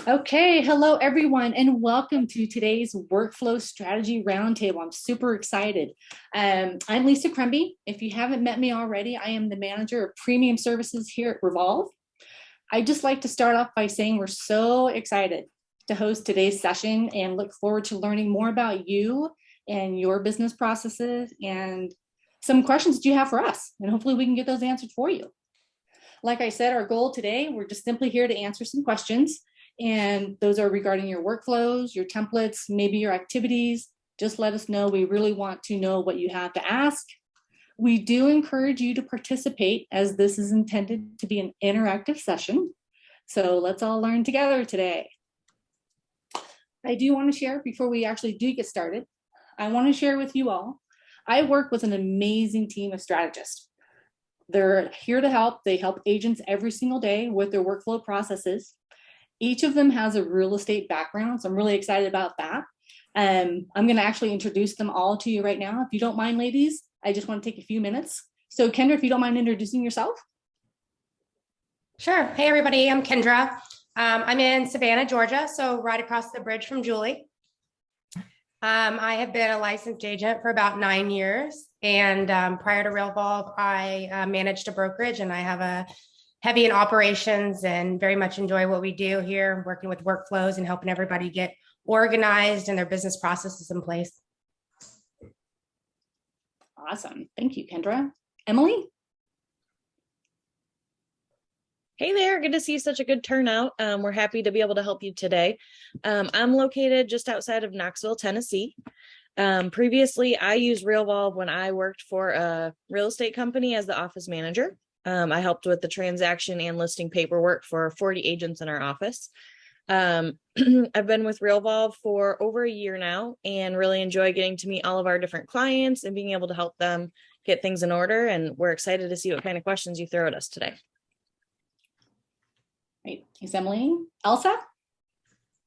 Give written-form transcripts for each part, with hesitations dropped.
Okay, hello everyone, and welcome to today's Workflow Strategy Roundtable. I'm super excited. I'm Lisa Crumby. If you haven't met me already, I am the manager of premium services here at Revolve. I'd just like to start off by saying we're so excited to host today's session and look forward to learning more about you and your business processes and some questions that you have for us. And hopefully we can get those answered for you. Like I said, our goal today, we're just simply here to answer some questions. And those are regarding your workflows, your templates, maybe your activities. Just let us know. We really want to know what you have to ask. We do encourage you to participate as this is intended to be an interactive session. So let's all learn together today. I do want to share before we actually do get started. I want to share with you all. I work with an amazing team of strategists. They're here to help. They help agents every single day with their workflow processes. Each of them has a real estate background, so I'm really excited about that. I'm going to actually introduce them all to you right now. If you don't mind, ladies, I just want to take a few minutes. So Kendra, if you don't mind introducing yourself. Sure. Hey, everybody. I'm Kendra. I'm in Savannah, Georgia, so right across the bridge from Julie. I have been a licensed agent for about 9 years. And prior to Realvolve, I managed a brokerage, and I have a heavy in operations and very much enjoy what we do here, working with workflows and helping everybody get organized and their business processes in place. Awesome. Thank you, Kendra. Emily? Hey there, good to see such a good turnout. We're happy to be able to help you today. I'm located just outside of Knoxville, Tennessee. Previously, I used Realvolve when I worked for a real estate company as the office manager. I helped with the transaction and listing paperwork for 40 agents in our office. I've been with Realvolve for over a year now and really enjoy getting to meet all of our different clients and being able to help them get things in order. And we're excited to see what kind of questions you throw at us today. Great. Thanks, Emily. Elsa?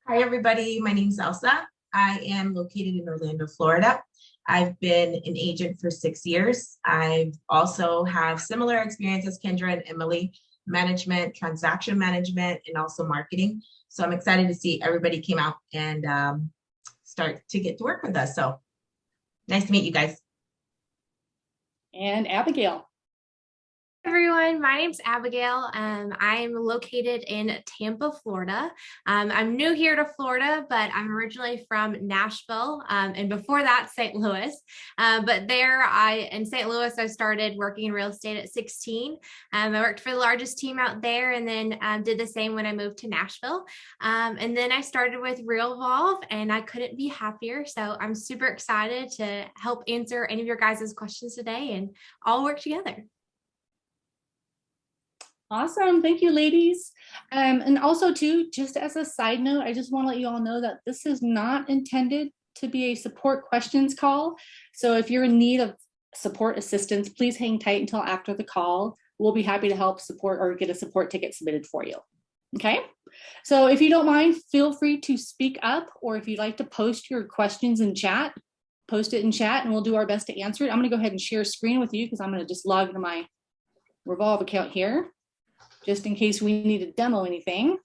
Hi, everybody. My name is Elsa. I am located in Orlando, Florida. I've been an agent for 6 years. I also have similar experience as Kendra and Emily, management, transaction management, and also marketing. So I'm excited to see everybody came out and start to get to work with us. So nice to meet you guys. And Abigail. Everyone, my name's Abigail. I'm located in Tampa, Florida. I'm new here to Florida, but I'm originally from Nashville, and before that, St. Louis. But in St. Louis, I started working in real estate at 16. I worked for the largest team out there, and then did the same when I moved to Nashville. And then I started with Realvolve, and I couldn't be happier. So I'm super excited to help answer any of your guys' questions today and all work together. Awesome. Thank you, ladies. And also, too, just as a side note, I just want to let you all know that this is not intended to be a support questions call. So if you're in need of support assistance, please hang tight until after the call. We'll be happy to help support or get a support ticket submitted for you. Okay. So if you don't mind, feel free to speak up, or if you'd like to post your questions in chat, post it in chat and we'll do our best to answer it. I'm going to go ahead and share a screen with you because I'm going to just log into my Revolve account here, just in case we need to demo anything.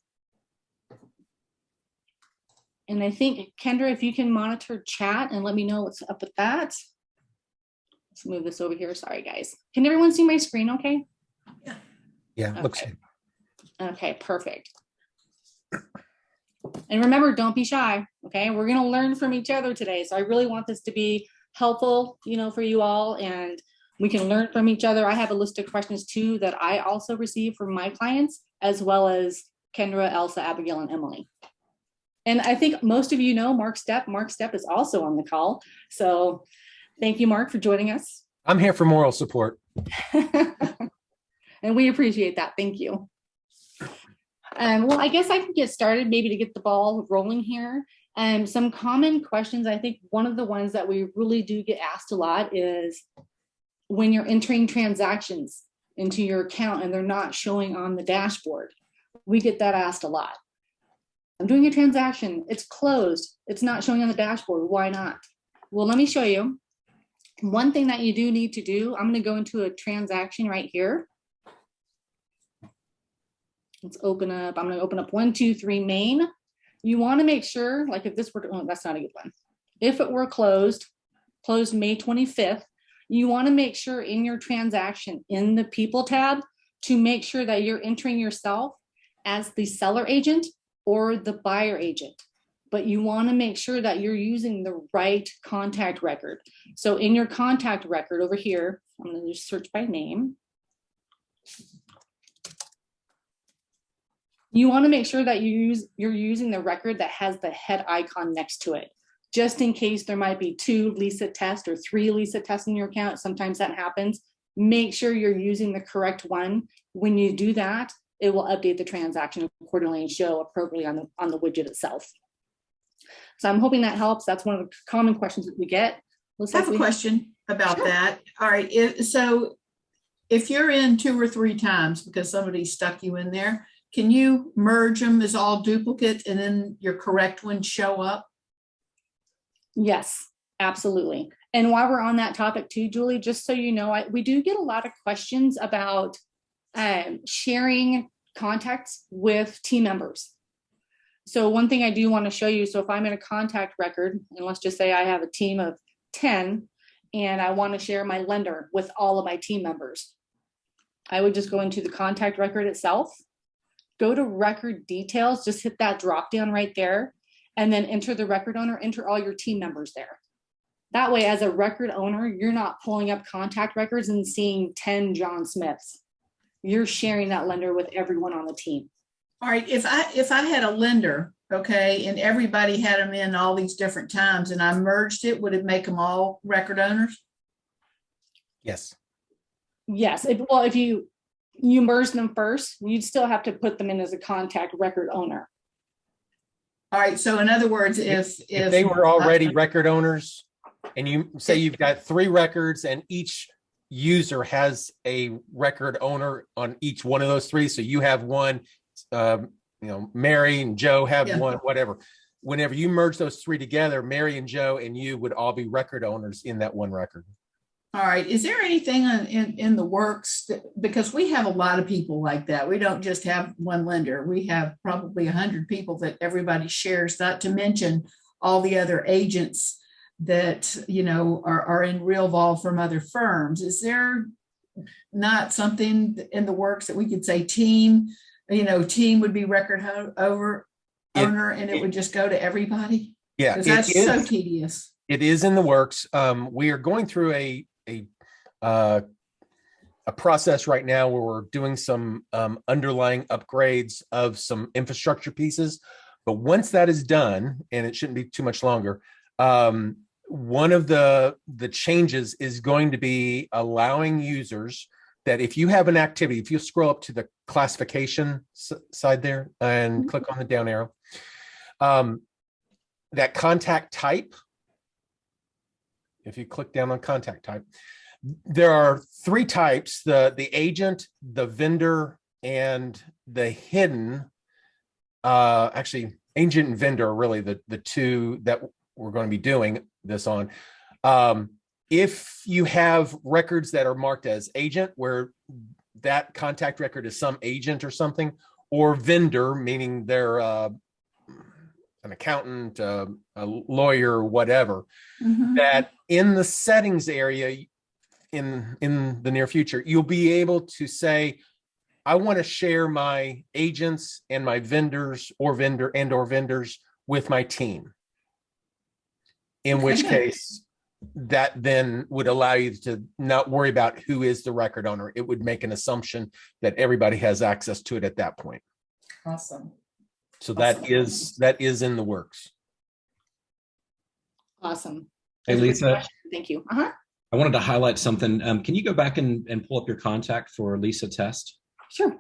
And I think, Kendra, if you can monitor chat and let me know what's up with that. Let's move this over here. Sorry, guys. Can everyone see my screen okay? Yeah, okay. looks good. Okay, perfect. And remember, don't be shy, okay? We're gonna learn from each other today. So I really want this to be helpful, for you all, and we can learn from each other. I have a list of questions too that I also receive from my clients, as well as Kendra, Elsa, Abigail, and Emily. And I think most of you know Mark Stepp. Mark Stepp is also on the call. So thank you, Mark, for joining us. I'm here for moral support. And we appreciate that. Thank you. Well, I guess I can get started maybe to get the ball rolling here. Some common questions. I think one of the ones that we really do get asked a lot is when you're entering transactions into your account and they're not showing on the dashboard. We get that asked a lot. I'm doing a transaction, it's closed, it's not showing on the dashboard, why not? Well, let me show you. One thing that you do need to do, I'm going to go into a transaction right here. Let's open up, I'm going to open up 123 main. you want to make sure, like if this were, oh, that's not a good one. If it were closed May 25th, you want to make sure in your transaction in the people tab to make sure that you're entering yourself as the seller agent or the buyer agent. But you want to make sure that you're using the right contact record. So in your contact record over here, I'm going to just search by name. You want to make sure that you're using the record that has the head icon next to it, just in case there might be 2 Lisa tests or 3 Lisa tests in your account. Sometimes that happens. Make sure you're using the correct one. When you do that, it will update the transaction accordingly and show appropriately on the widget itself. So I'm hoping that helps. That's one of the common questions that we get. I have a question about that. All right. So if you're in 2 or 3 times because somebody stuck you in there, can you merge them as all duplicate and then your correct ones show up? Yes, absolutely. And while we're on that topic too, Julie, just so you know, we do get a lot of questions about sharing contacts with team members. So one thing I do want to show you, so if I'm in a contact record, and let's just say I have a team of 10 and I want to share my lender with all of my team members, I would just go into the contact record itself, go to record details, just hit that drop down right there, and then enter the record owner, enter all your team members there. That way, as a record owner, you're not pulling up contact records and seeing 10 John Smiths. You're sharing that lender with everyone on the team. All right, if I had a lender, okay, and everybody had them in all these different times and I merged it, would it make them all record owners? Yes. Yes, if you merge them first, you'd still have to put them in as a contact record owner. All right, so in other words, if they were already record owners and you say you've got 3 records and each user has a record owner on each one of those 3, so you have one, Mary and Joe have one, whatever. Whenever you merge those 3 together, Mary and Joe and you would all be record owners in that one record. All right. Is there anything in the works because we have a lot of people like that. We don't just have one lender. We have probably 100 people that everybody shares, not to mention all the other agents that, are in Realvolve from other firms. Is there not something in the works that we could say team would be record owner and it would just go to everybody? Yeah. Because that's so tedious. It is in the works. We are going through a process right now where we're doing some underlying upgrades of some infrastructure pieces. But once that is done, and it shouldn't be too much longer, one of the changes is going to be allowing users that if you have an activity, if you scroll up to the classification side there and click on the down arrow, that contact type, if you click down on contact type, there are 3 types, the agent, the vendor, and the hidden. Actually, agent and vendor are really the 2 that we're going to be doing this on. If you have records that are marked as agent, where that contact record is some agent or something, or vendor, meaning they're an accountant, a lawyer, whatever, that in the settings area in the near future, you'll be able to say, I want to share my agents and my vendors or vendors with my team. In which case, that then would allow you to not worry about who is the record owner. It would make an assumption that everybody has access to it at that point. Awesome. So that is in the works. Awesome. Hey, Lisa. Thank you. I wanted to highlight something. Can you go back and pull up your contact for Lisa Test? Sure.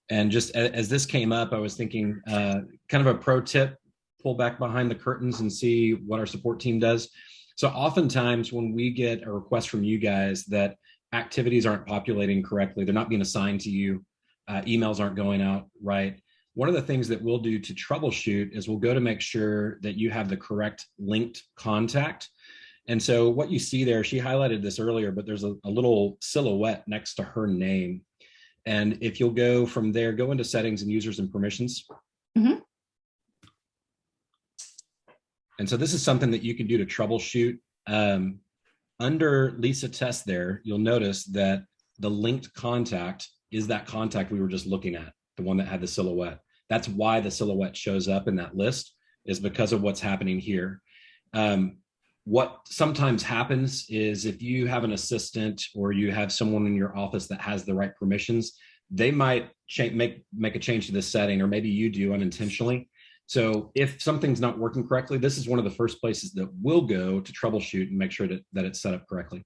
And just as this came up, I was thinking kind of a pro tip, pull back behind the curtains and see what our support team does. So oftentimes when we get a request from you guys that activities aren't populating correctly, they're not being assigned to you, emails aren't going out right. One of the things that we'll do to troubleshoot is we'll go to make sure that you have the correct linked contact. And so what you see there, she highlighted this earlier, but there's a little silhouette next to her name. And if you'll go from there, go into settings and users and permissions. And so this is something that you can do to troubleshoot. Under Lisa Test there, you'll notice that the linked contact is that contact we were just looking at, the one that had the silhouette. That's why the silhouette shows up in that list, is because of what's happening here. What sometimes happens is if you have an assistant or you have someone in your office that has the right permissions, they might make a change to this setting, or maybe you do unintentionally. So if something's not working correctly, this is one of the first places that we'll go to troubleshoot and make sure that it's set up correctly.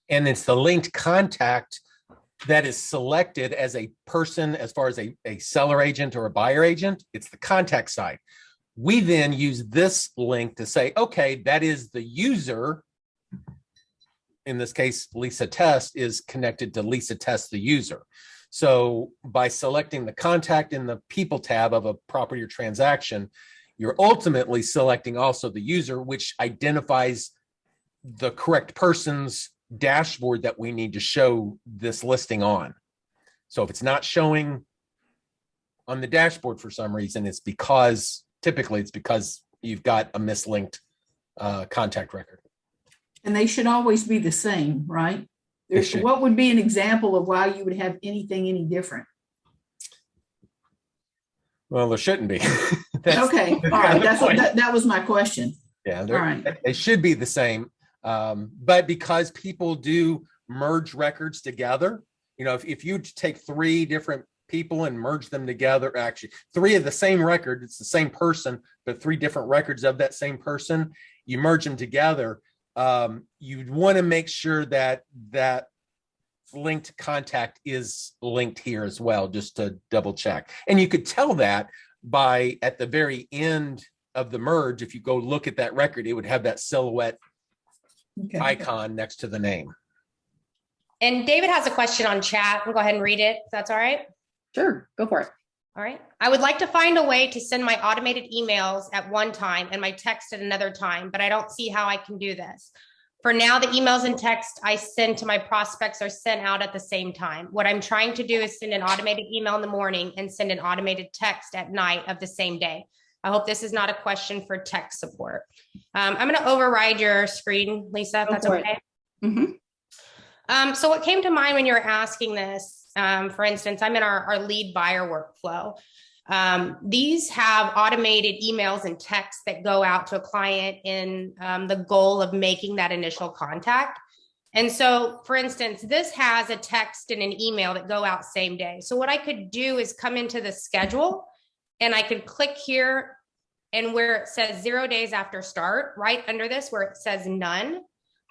And it's the linked contact that is selected as a person, as far as a seller agent or a buyer agent. It's the contact side. We then use this link to say, okay, that is the user. In this case, Lisa Test is connected to Lisa Test, the user. So by selecting the contact in the people tab of a property or transaction, you're ultimately selecting also the user, which identifies the correct person's dashboard that we need to show this listing on. So if it's not showing on the dashboard for some reason, it's because you've got a mislinked contact record. And they should always be the same, right? What would be an example of why you would have anything any different? Well, there shouldn't be. Okay, all right. That was my question. Yeah, all right. They should be the same. But because people do merge records together, if you take 3 different people and merge them together, actually 3 of the same record, it's the same person, but 3 different records of that same person, you merge them together. You'd want to make sure that linked contact is linked here as well, just to double check. And you could tell that by at the very end of the merge, if you go look at that record, it would have that silhouette icon next to the name. And David has a question on chat. We'll go ahead and read it, if that's all right. Sure, go for it. All right. I would like to find a way to send my automated emails at one time and my text at another time, but I don't see how I can do this. For now, the emails and text I send to my prospects are sent out at the same time. What I'm trying to do is send an automated email in the morning and send an automated text at night of the same day. I hope this is not a question for tech support. I'm going to override your screen, Lisa, if that's okay. Mm-hmm. So what came to mind when you were asking this, for instance, I'm in our lead buyer workflow. These have automated emails and texts that go out to a client in the goal of making that initial contact. And so, for instance, this has a text and an email that go out same day. So what I could do is come into the schedule and I could click here, and where it says 0 days after start, right under this where it says none,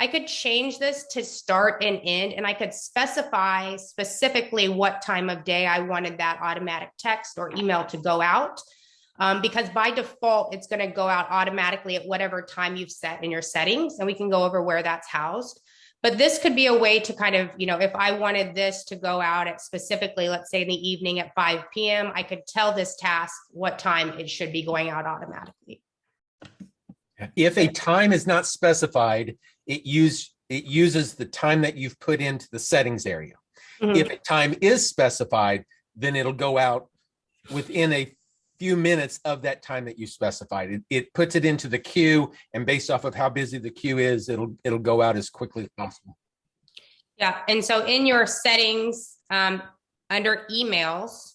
I could change this to start and end, and I could specify specifically what time of day I wanted that automatic text or email to go out. Because by default, it's going to go out automatically at whatever time you've set in your settings, and we can go over where that's housed. But this could be a way to kind of, if I wanted this to go out at specifically, let's say in the evening at 5 p.m., I could tell this task what time it should be going out automatically. If a time is not specified, it uses the time that you've put into the settings area. Mm-hmm. If a time is specified, then it'll go out within a few minutes of that time that you specified. It puts it into the queue, and based off of how busy the queue is, it'll go out as quickly as possible. Yeah, and so in your settings, under emails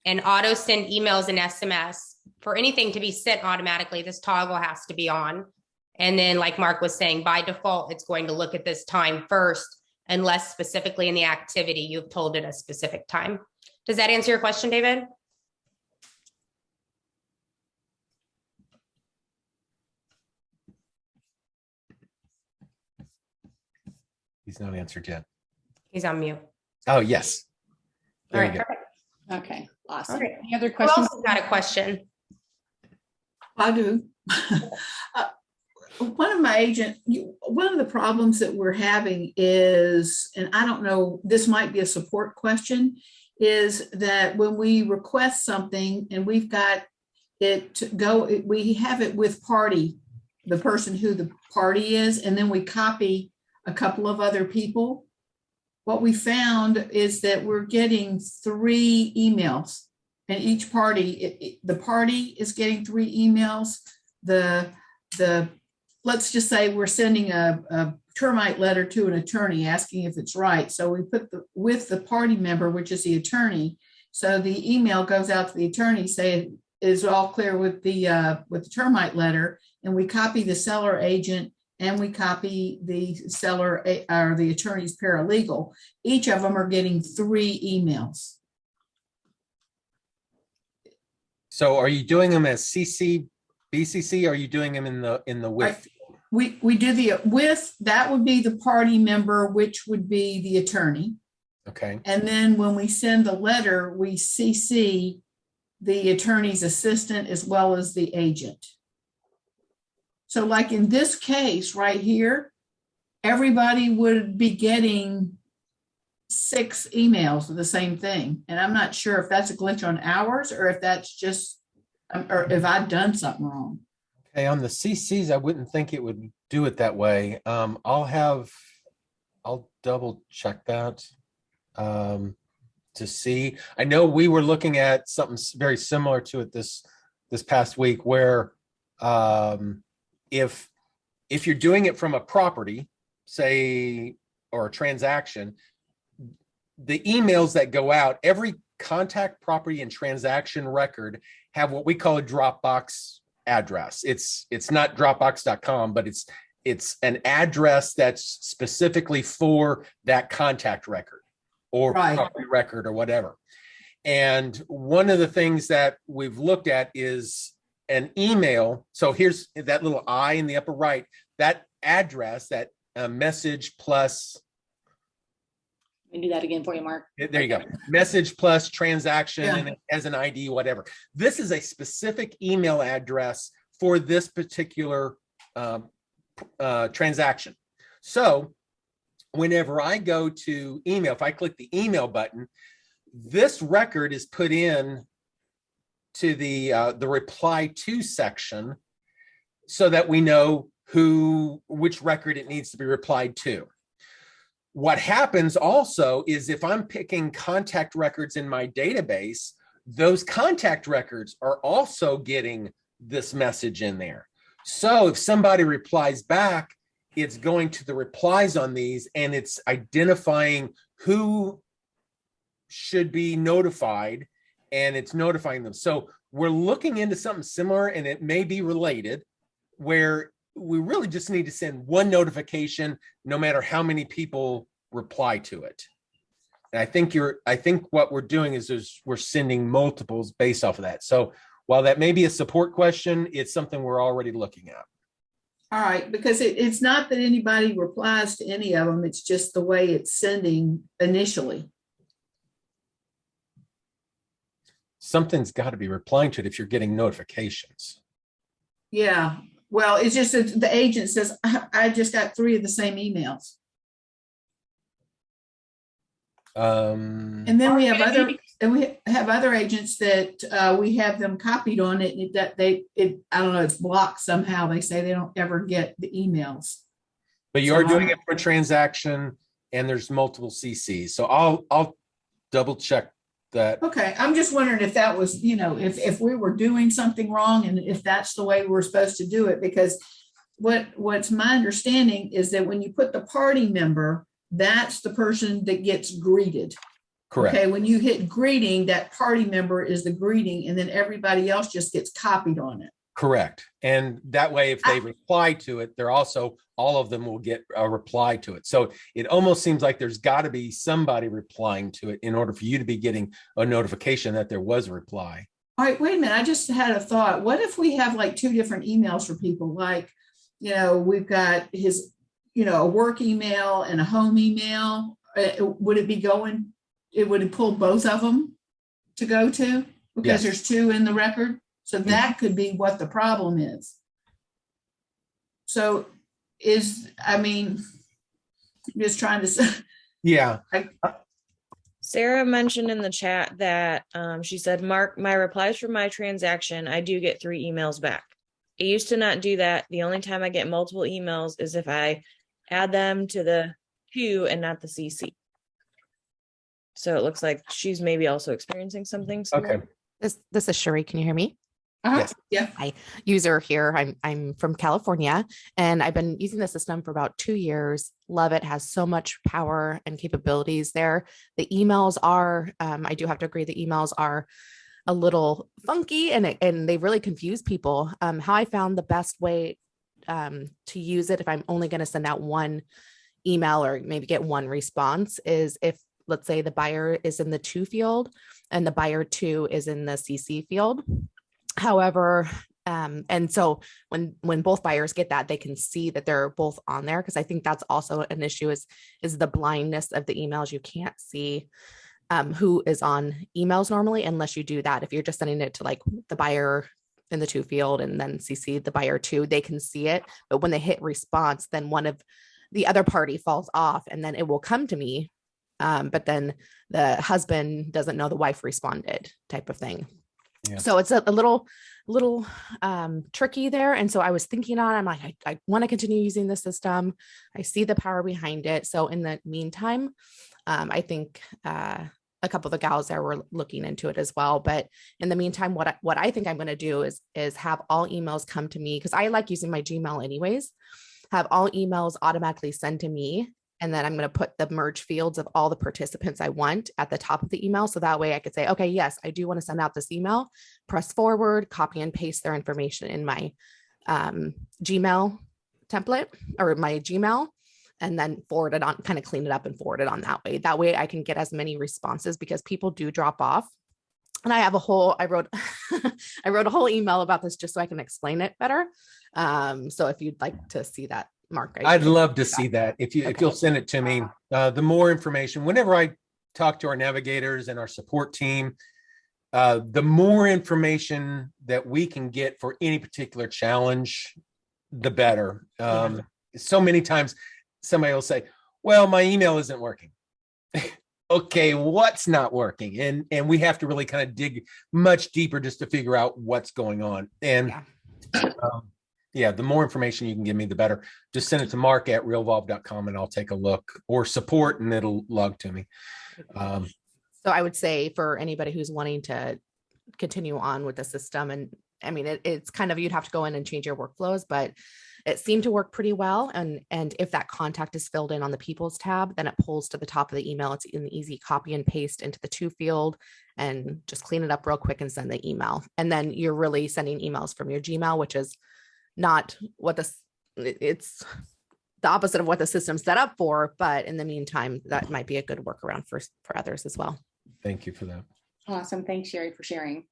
and auto send emails and SMS, for anything to be sent automatically, this toggle has to be on. And then, like Mark was saying, by default, it's going to look at this time first, unless specifically in the activity you've told it a specific time. Does that answer your question, David? He's not answered yet. He's on mute. Oh, yes. All right, perfect. Okay, awesome. Okay. Any other questions? Who else got a question? I do. One of the problems that we're having is, and I don't know, this might be a support question, is that when we request something and we've got it to go, we have it with party, the person who the party is, and then we copy a couple of other people. What we found is that we're getting 3 emails, and each party, the party is getting 3 emails. The let's just say we're sending a termite letter to an attorney asking if it's right. So we put with the party member, which is the attorney. So the email goes out to the attorney saying is all clear with the termite letter, and we copy the seller agent and we copy the seller or the attorney's paralegal. Each of them are getting 3 emails. So are you doing them as CC, BCC? Or are you doing them in the with? We do the with, that would be the party member, which would be the attorney. Okay. And then when we send the letter, we CC the attorney's assistant as well as the agent. So like in this case right here, everybody would be getting 6 emails of the same thing. And I'm not sure if that's a glitch on ours or if that's just, or if I've done something wrong. Okay, on the CCs, I wouldn't think it would do it that way. I'll double check that to see. I know we were looking at something very similar to it this past week, where if you're doing it from a property, say, or a transaction, the emails that go out, every contact, property, and transaction record have what we call a Dropbox address. It's not dropbox.com, but it's an address that's specifically for that contact record or property record or whatever. And one of the things that we've looked at is an email. So here's that little I in the upper right, that address, that message plus. Let me do that again for you, Mark. There you go. Message plus transaction and it has an ID, whatever. This is a specific email address for this particular transaction. So whenever I go to email, if I click the email button, this record is put in to the reply to section so that we know which record it needs to be replied to. What happens also is if I'm picking contact records in my database, those contact records are also getting this message in there. So if somebody replies back, it's going to the replies on these and it's identifying who should be notified and it's notifying them. So we're looking into something similar, and it may be related, where we really just need to send one notification no matter how many people reply to it. And I think what we're doing is we're sending multiples based off of that. So while that may be a support question, it's something we're already looking at. All right, because it's not that anybody replies to any of them, it's just the way it's sending initially. Something's got to be replying to it if you're getting notifications. Yeah, well, it's just that the agent says, I just got 3 of the same emails. And then we have other agents that we have them copied on it, that I don't know, it's blocked somehow. They say they don't ever get the emails. But you are doing it for a transaction and there's multiple CCs. So I'll double check that. Okay, I'm just wondering if that was, if we were doing something wrong and if that's the way we're supposed to do it, because what's my understanding is that when you put the party member, that's the person that gets greeted. Correct. Okay, when you hit greeting, that party member is the greeting, and then everybody else just gets copied on it. Correct. And that way, if they reply to it, they're also, all of them will get a reply to it. So it almost seems like there's got to be somebody replying to it in order for you to be getting a notification that there was a reply. All right, wait a minute. I just had a thought. What if we have like 2 different emails for people? Like, we've got his, a work email and a home email. Would it pull both of them to go to? Because there's 2 in the record. So that could be what the problem is. So I'm just trying to say. Yeah. Sarah mentioned in the chat that she said, Mark, my replies from my transaction, I do get 3 emails back. I used to not do that. The only time I get multiple emails is if I add them to the queue and not the CC. So it looks like she's maybe also experiencing something similar. Okay. This is Sherry. Can you hear me? Yes. Yeah. Hi, user here. I'm from California, and I've been using the system for about 2 years. Love it. Has so much power and capabilities there. The emails are, I do have to agree, the emails are a little funky, and they really confuse people. How I found the best way to use it, if I'm only going to send out one email or maybe get one response, is if, let's say, the buyer is in the to field and the buyer two is in the CC field. However, and so when both buyers get that, they can see that they're both on there, because I think that's also an issue is the blindness of the emails. You can't see who is on emails normally unless you do that. If you're just sending it to like the buyer in the to field and then CC the buyer two, they can see it. But when they hit response, then one of the other party falls off, and then it will come to me. But then the husband doesn't know the wife responded, type of thing. Yeah. So it's a little tricky there. And so I was thinking I'm like, I want to continue using the system. I see the power behind it. So in the meantime, I think a couple of the gals there were looking into it as well. But in the meantime, what I think I'm going to do is have all emails come to me, because I like using my Gmail anyways. Have all emails automatically sent to me. And then I'm going to put the merge fields of all the participants I want at the top of the email. So that way I could say, okay, yes, I do want to send out this email, press forward, copy and paste their information in my Gmail template or my Gmail, and then forward it on, kind of clean it up and forward it on that way. That way I can get as many responses, because people do drop off. And I wrote I wrote a whole email about this just so I can explain it better. So if you'd like to see that, Mark, I'd love to see that. If you'll send it to me, the more information, whenever I talk to our navigators and our support team, the more information that we can get for any particular challenge, the better. So many times somebody will say, well, my email isn't working. Okay, what's not working? And we have to really kind of dig much deeper just to figure out what's going on. And the more information you can give me, the better. Just send it to mark@realvolve.com and I'll take a look, or support and it'll log to me. So I would say for anybody who's wanting to continue on with the system, and I mean, it's kind of, you'd have to go in and change your workflows, but it seemed to work pretty well. And if that contact is filled in on the people's tab, then it pulls to the top of the email. It's an easy copy and paste into the to field and just clean it up real quick and send the email. And then you're really sending emails from your Gmail, which is not what it's the opposite of what the system's set up for. But in the meantime, that might be a good workaround for others as well. Thank you for that. Awesome. Thanks, Sherry, for sharing.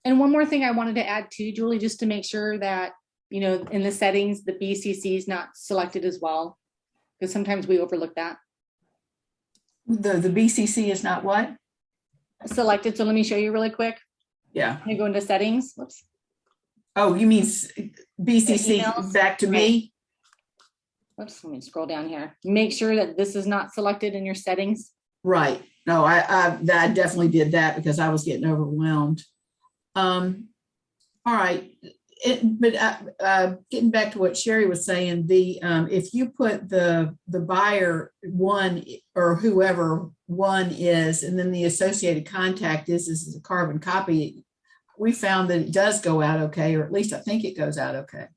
And one more thing I wanted to add too, Julie, just to make sure that, you know, in the settings, the BCC is not selected as well, because sometimes we overlook that. The BCC is not what? Selected. So let me show you really quick. Yeah. You go into settings. Whoops. Oh, you mean BCC back to me? Whoops, let me scroll down here. Make sure that this is not selected in your settings. Right. No, I definitely did that because I was getting overwhelmed. All right. But getting back to what Sherry was saying, if you put the buyer one or whoever one is, and then the associated contact is a carbon copy, we found that it does go out okay, or at least I think it goes out okay.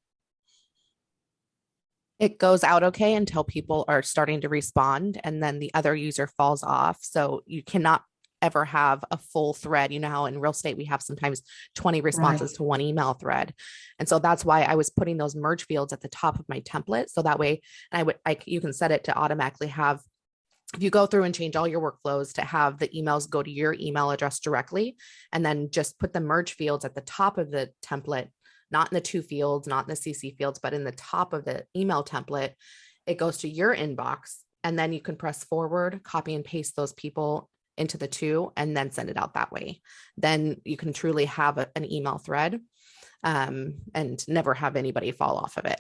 It goes out okay until people are starting to respond, and then the other user falls off. So you cannot ever have a full thread. You know how in real estate we have sometimes 20 responses to one email thread. And so that's why I was putting those merge fields at the top of my template. So that way, and you can set it to automatically have, if you go through and change all your workflows, to have the emails go to your email address directly, and then just put the merge fields at the top of the template, not in the to fields, not in the CC fields, but in the top of the email template. It goes to your inbox, and then you can press forward, copy and paste those people into the to, and then send it out that way. Then you can truly have an email thread and never have anybody fall off of it.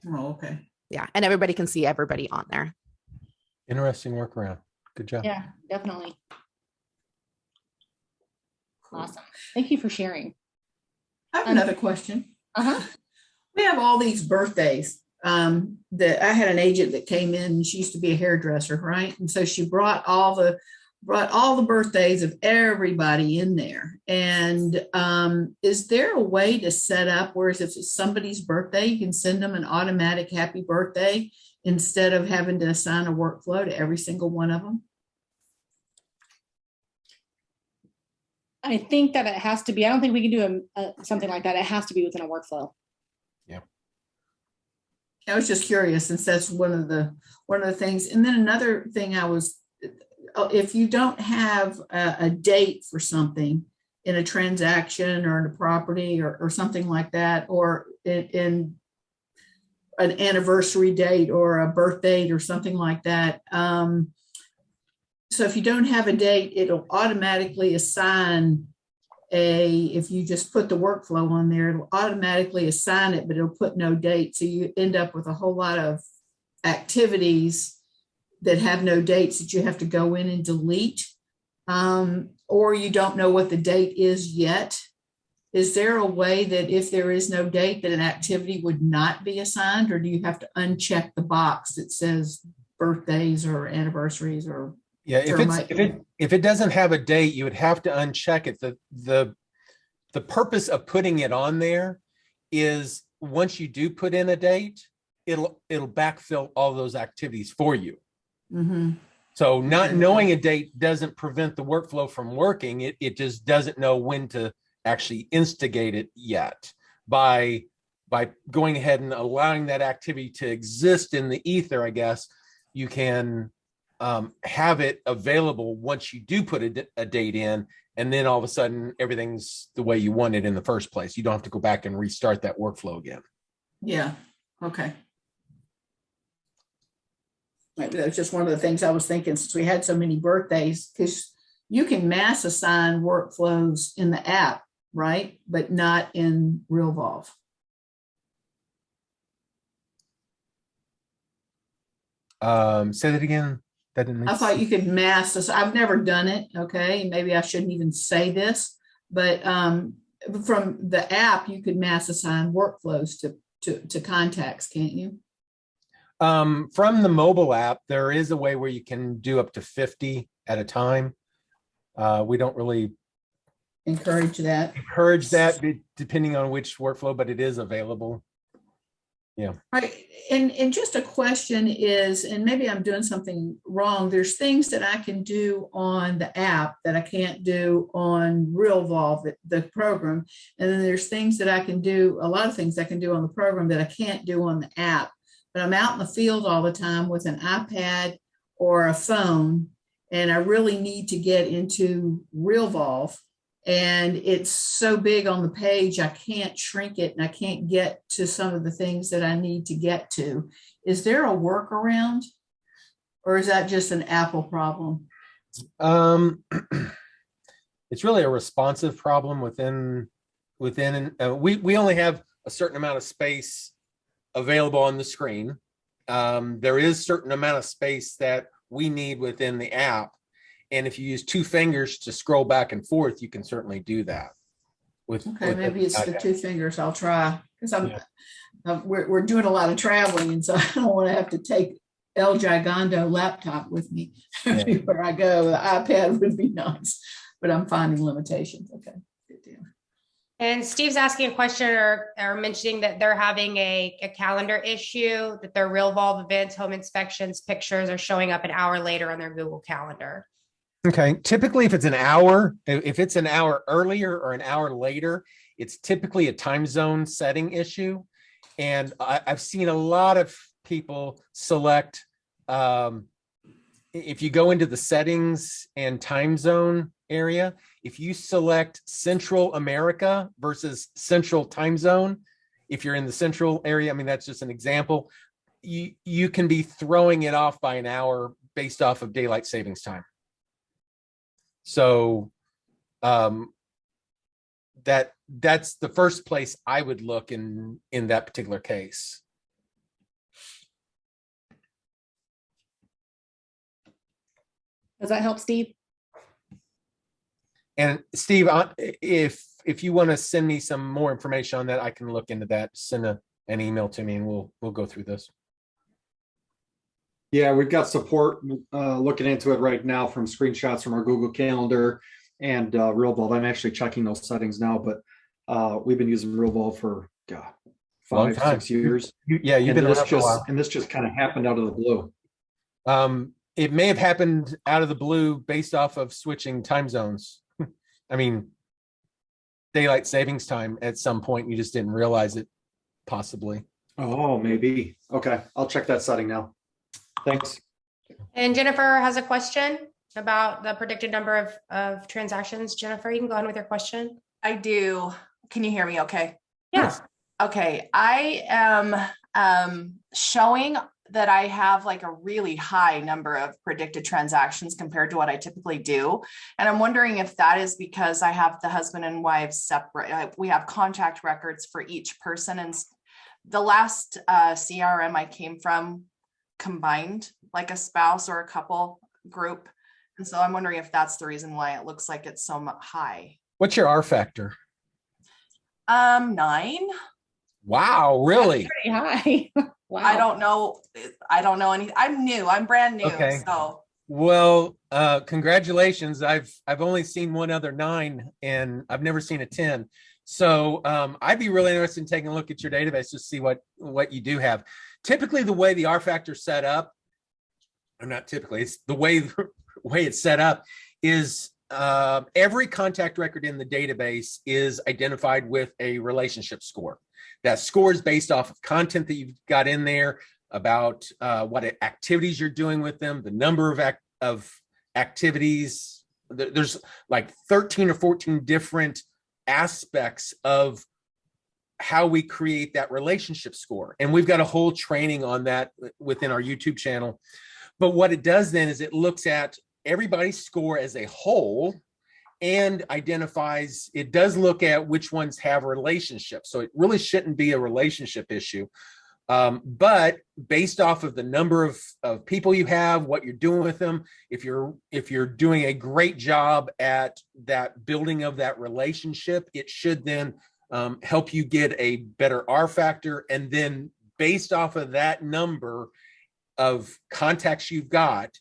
Oh, okay. Yeah. And everybody can see everybody on there. Interesting workaround. Good job. Yeah, definitely. Awesome. Thank you for sharing. I have another question. Uh-huh. We have all these birthdays. That I had an agent that came in, and she used to be a hairdresser, right? And so she brought all the brought all the birthdays of everybody in there. And is there a way to set up, whereas if it's somebody's birthday, you can send them an automatic happy birthday instead of having to assign a workflow to every single one of them? I think that it has to be, I don't think we can do something like that. It has to be within a workflow. Yeah. I was just curious, since that's one of the things. And then another thing if you don't have a date for something in a transaction or in a property or something like that, or in an anniversary date or a birth date or something like that. So if you don't have a date, it'll automatically assign if you just put the workflow on there, it'll automatically assign it, but it'll put no date. So you end up with a whole lot of activities that have no dates that you have to go in and delete, or you don't know what the date is yet. Is there a way that if there is no date that an activity would not be assigned, or do you have to uncheck the box that says birthdays or anniversaries or? Yeah, if it doesn't have a date, you would have to uncheck it. The purpose of putting it on there is once you do put in a date, it'll backfill all those activities for you. Mm-hmm. So not knowing a date doesn't prevent the workflow from working. It just doesn't know when to actually instigate it yet. By going ahead and allowing that activity to exist in the ether, I guess you can have it available once you do put a date in, and then all of a sudden everything's the way you want it in the first place. You don't have to go back and restart that workflow again. Yeah. Okay. Maybe that's just one of the things I was thinking, since we had so many birthdays, because you can mass assign workflows in the app, right? But not in Realvolve. Say that again. That didn't make I thought sense. you could mass this. I've never done it. Okay. Maybe I shouldn't even say this, but from the app, you could mass assign workflows to contacts, can't you? From the mobile app, there is a way where you can do up to 50 at a time. We don't really encourage that, depending on which workflow, but it is available. Yeah. Right. And just a question is, and maybe I'm doing something wrong, there's things that I can do on the app that I can't do on Realvolve, the program. And then there's things that I can do, a lot of things I can do on the program that I can't do on the app. But I'm out in the field all the time with an iPad or a phone, and I really need to get into Realvolve. And it's so big on the page, I can't shrink it and I can't get to some of the things that I need to get to. Is there a workaround, or is that just an Apple problem? It's really a responsive problem within. We only have a certain amount of space available on the screen. There is a certain amount of space that we need within the app. And if you use two fingers to scroll back and forth, you can certainly do that. Maybe it's the two fingers. I'll try, because we're doing a lot of traveling, and so I don't want to have to take El Gigando laptop with me everywhere I go. The iPad would be nice, but I'm finding limitations. Okay, good deal. And Steve's asking a question or mentioning that they're having a calendar issue, that their Realvolve events, home inspections, pictures are showing up an hour later on their Google Calendar. Okay. Typically, if it's an hour earlier or an hour later, it's typically a time zone setting issue. And I've seen a lot of people select, if you go into the settings and time zone area, if you select Central America versus Central Time Zone, if you're in the Central area, I mean, that's just an example, you can be throwing it off by an hour based off of daylight savings time. So that's the first place I would look in that particular case. Does that help, Steve? And Steve, if you want to send me some more information on that, I can look into that. Send an email to me and we'll go through this. Yeah, we've got support looking into it right now from screenshots from our Google Calendar and Realvolve. I'm actually checking those settings now, but we've been using Realvolve for Long 5, time. 6 years. Yeah, you've And been this around for a while. just kind of happened out of the blue. It may have happened out of the blue based off of switching time zones. I mean, daylight savings time at some point, you just didn't realize it, possibly. Oh, maybe. Okay, I'll check that setting now. Thanks. And Jennifer has a question about the predicted number of transactions. Jennifer, you can go on with your question. I do. Can you hear me okay? Yes. Okay. I am showing that I have like a really high number of predicted transactions compared to what I typically do. And I'm wondering if that is because I have the husband and wife separate. We have contact records for each person. And the last CRM I came from combined like a spouse or a couple group. And so I'm wondering if that's the reason why it looks like it's so high. What's your R factor? 9. Wow, really? Pretty high. Wow. I don't know any. I'm new. I'm brand new. Okay. So Well, congratulations. I've only seen one other 9 and I've never seen a 10. So I'd be really interested in taking a look at your database to see what you do have. Typically, the way the R factor is set up, or not typically, it's the way it's set up is every contact record in the database is identified with a relationship score. That score is based off of content that you've got in there about what activities you're doing with them, the number of activities. There's like 13 or 14 different aspects of how we create that relationship score. And we've got a whole training on that within our YouTube channel. But what it does then is it looks at everybody's score as a whole and identifies, it does look at which ones have relationships. So it really shouldn't be a relationship issue. But based off of the number of people you have, what you're doing with them, if you're doing a great job at that building of that relationship, it should then help you get a better R factor. And then based off of that number of contacts you've got,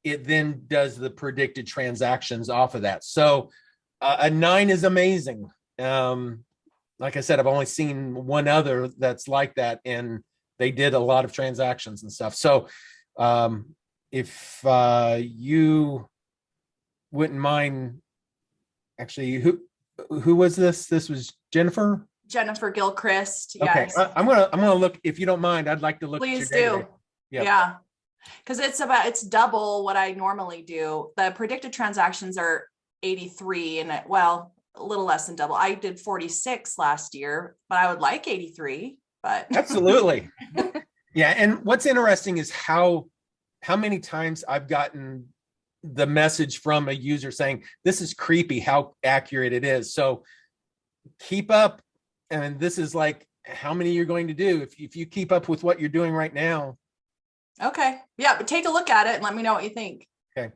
it then does the predicted transactions off of that. So a 9 is amazing. Like I said, I've only seen one other that's like that, and they did a lot of transactions and stuff. So if you wouldn't mind, actually, who was this? This was Jennifer Gilchrist. Okay, Yes. I'm gonna look, if you don't mind. I'd like to look. Please at your do. database. Yep. Yeah. Because it's double what I normally do. The predicted transactions are 83 and a little less than double. I did 46 last year, but I would like 83. But Absolutely. Yeah. And what's interesting is how many times I've gotten the message from a user saying, this is creepy, how accurate it is. So keep up. And this is like how many you're going to do. If you keep up with what you're doing right now. Okay. Yeah. But take a look at it and let me know what you think. Okay.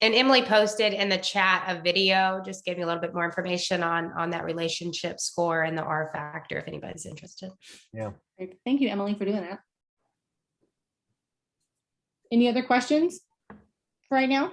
And Emily posted in the chat a video, just gave me a little bit more information on that relationship score and the R factor, if anybody's interested. Yeah. Great. Thank you, Emily, for doing that. Any other questions right now?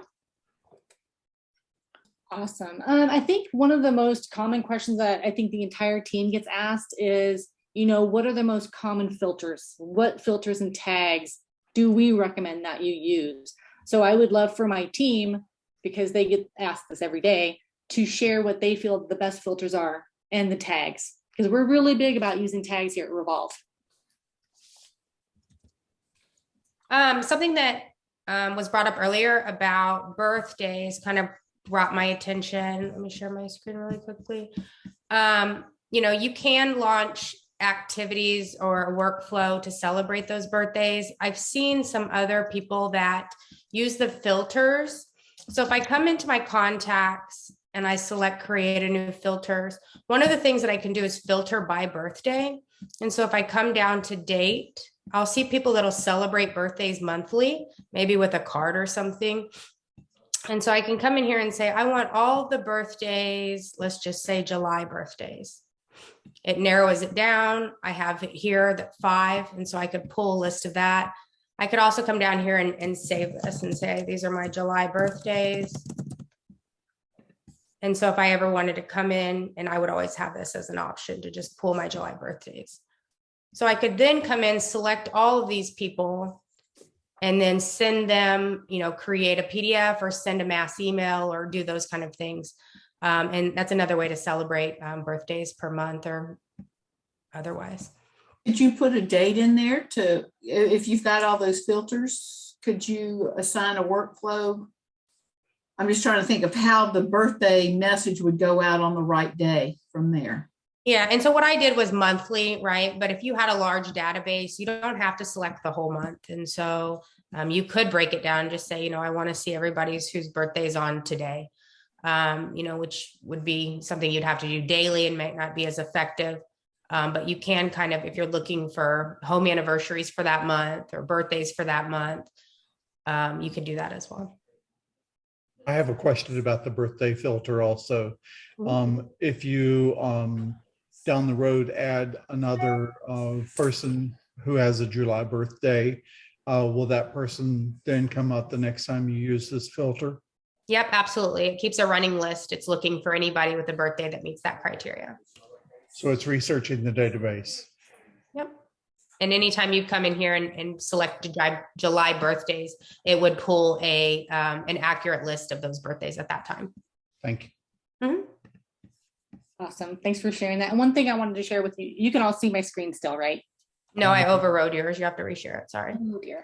Awesome. I think one of the most common questions that I think the entire team gets asked is, what are the most common filters? What filters and tags do we recommend that you use? So I would love for my team, because they get asked this every day, to share what they feel the best filters are and the tags, because we're really big about using tags here at Revolve. Something that was brought up earlier about birthdays kind of brought my attention. Let me share my screen really quickly. You can launch activities or a workflow to celebrate those birthdays. I've seen some other people that use the filters. So if I come into my contacts and I select create a new filters, one of the things that I can do is filter by birthday. And so if I come down to date, I'll see people that'll celebrate birthdays monthly, maybe with a card or something. And so I can come in here and say, I want all the birthdays, let's just say July birthdays. It narrows it down. I have it here that 5. And so I could pull a list of that. I could also come down here and save this and say, these are my July birthdays. And so if I ever wanted to come in, and I would always have this as an option to just pull my July birthdays. So I could then come in, select all of these people, and then send them, create a PDF or send a mass email or do those kind of things. And that's another way to celebrate birthdays per month or otherwise. Could you put a date in there if you've got all those filters, could you assign a workflow? I'm just trying to think of how the birthday message would go out on the right day from there. Yeah. And so what I did was monthly, right? But if you had a large database, you don't have to select the whole month. And so you could break it down and just say, I want to see everybody's whose birthday's on today, which would be something you'd have to do daily and might not be as effective. But you can kind of, if you're looking for home anniversaries for that month or birthdays for that month, you can do that as well. I have a question about the birthday filter also. If you down the road add another person who has a July birthday, will that person then come up the next time you use this filter? Yep, absolutely. It keeps a running list. It's looking for anybody with a birthday that meets that criteria. So it's researching the database. Yep. And anytime you come in here and select July birthdays, it would pull an accurate list of those birthdays at that time. Thank you. Mm-hmm. Awesome. Thanks for sharing that. And one thing I wanted to share with you, you can all see my screen still, right? No, I overrode yours. You have to reshare it. Sorry. Oh dear.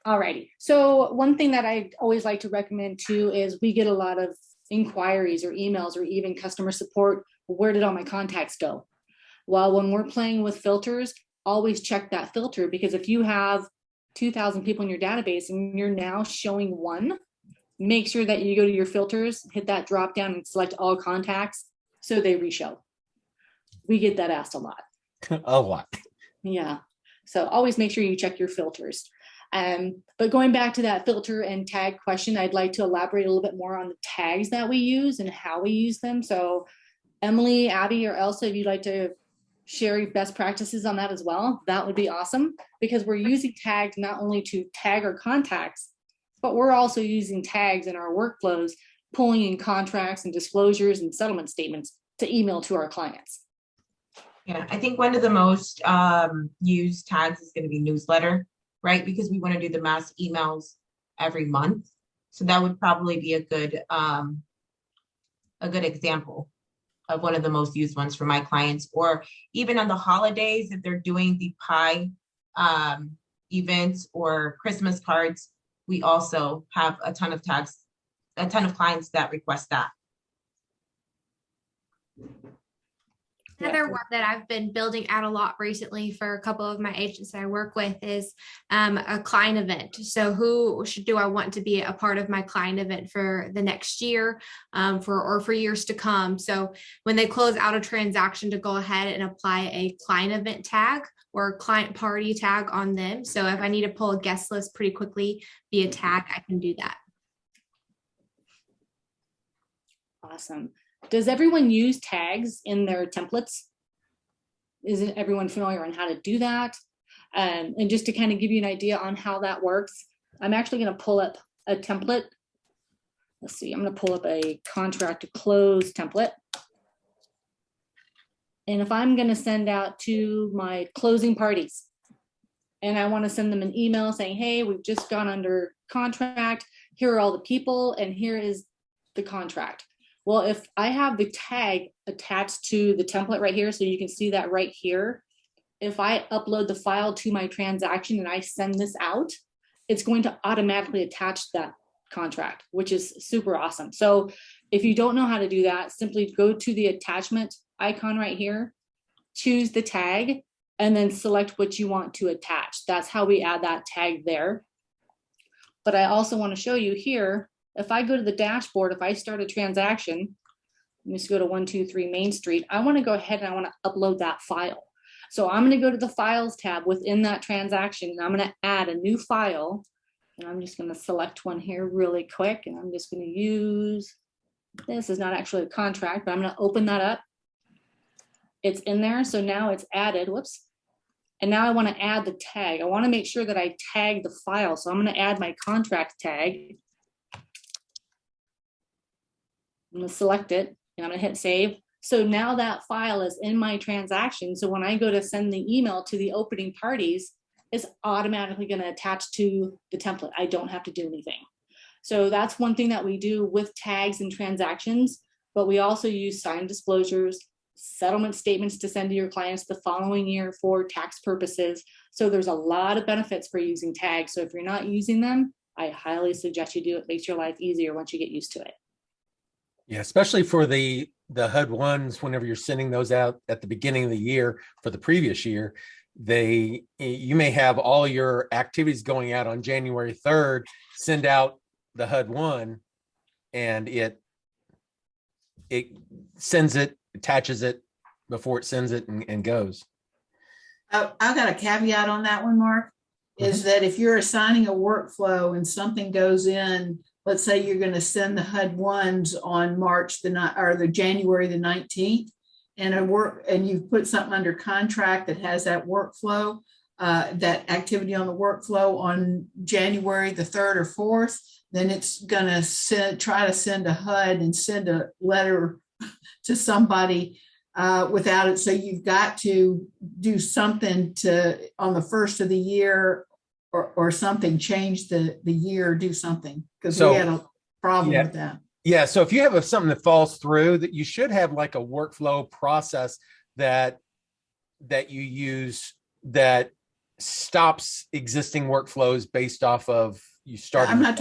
All righty. So one thing that I always like to recommend too is we get a lot of inquiries or emails or even customer support. Where did all my contacts go? Well, when we're playing with filters, always check that filter, because if you have 2,000 people in your database and you're now showing one, make sure that you go to your filters, hit that drop down and select all contacts so they reshow. We get that asked a lot. A lot. Yeah. So always make sure you check your filters. But going back to that filter and tag question, I'd like to elaborate a little bit more on the tags that we use and how we use them. So Emily, Abby, or Elsa, if you'd like to share your best practices on that as well, that would be awesome, because we're using tags not only to tag our contacts, but we're also using tags in our workflows, pulling in contracts and disclosures and settlement statements to email to our clients. Yeah, I think one of the most used tags is going to be newsletter, right? Because we want to do the mass emails every month. So that would probably be a good example of one of the most used ones for my clients. Or even on the holidays, if they're doing the pie events or Christmas cards, we also have a ton of tags, a ton of clients that request that. Another one that I've been building out a lot recently for a couple of my agents that I work with is a client event. So who do I want to be a part of my client event for the next year for years to come? So when they close out a transaction, to go ahead and apply a client event tag or a client party tag on them. So if I need to pull a guest list pretty quickly via tag, I can do that. Awesome. Does everyone use tags in their templates? Isn't everyone familiar on how to do that? And just to kind of give you an idea on how that works, I'm actually going to pull up a template. Let's see, I'm going to pull up a contract to close template. And if I'm going to send out to my closing parties and I want to send them an email saying, hey, we've just gone under contract, here are all the people, and here is the contract. Well, if I have the tag attached to the template right here, so you can see that right here, if I upload the file to my transaction and I send this out, it's going to automatically attach that contract, which is super awesome. So if you don't know how to do that, simply go to the attachment icon right here, choose the tag, and then select what you want to attach. That's how we add that tag there. But I also want to show you here, if I go to the dashboard, if I start a transaction, let me just go to 123 Main Street. I want to go ahead and I want to upload that file. So I'm going to go to the files tab within that transaction, and I'm going to add a new file. And I'm just going to select one here really quick. And I'm just going to use, this is not actually a contract, but I'm going to open that up. It's in there. So now it's added, whoops. And now I want to add the tag. I want to make sure that I tag the file. So I'm going to add my contract tag. I'm going to select it and I'm going to hit save. So now that file is in my transaction. So when I go to send the email to the opening parties, it's automatically going to attach to the template. I don't have to do anything. So that's one thing that we do with tags and transactions, but we also use signed disclosures, settlement statements to send to your clients the following year for tax purposes. So there's a lot of benefits for using tags. So if you're not using them, I highly suggest you do it. It makes your life easier once you get used to it. Yeah, especially for the HUD ones, whenever you're sending those out at the beginning of the year for the previous year, you may have all your activities going out on January 3rd, send out the HUD one, and it sends it, attaches it before it sends it and goes. I've got a caveat on that one, Mark, is that if you're assigning a workflow and something goes in, let's say you're going to send the HUD ones on January the 19th, and you've put something under contract that has that workflow, that activity on the workflow on January the 3rd or 4th, then it's going to try to send a HUD and send a letter to somebody without it. So you've got to do something on the first of the year or something, change the year, do something, because we had a problem with that. Yeah. So if you have something that falls through, that you should have like a workflow process that you use that stops existing workflows based off of you starting. I'm not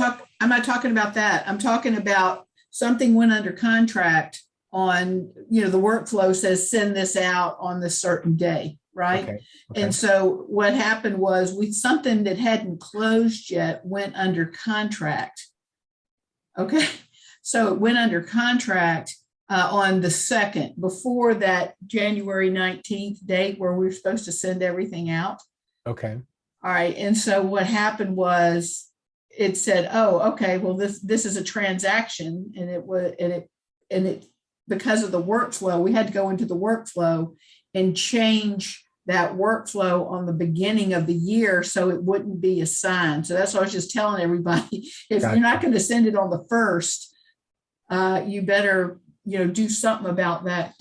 talking about that. I'm talking about something went under contract on, the workflow says send this out on this certain day, right? Okay. And so what happened was something that hadn't closed yet went under contract. Okay. So it went under contract on the 2nd, before that January 19th date where we were supposed to send everything out. Okay. All right. And so what happened was it said, oh, okay, well, this is a transaction, and it because of the workflow, we had to go into the workflow and change that workflow on the beginning of the year so it wouldn't be assigned. So that's what I was just telling everybody. If you're not going to send it on the 1st, you better, do something about that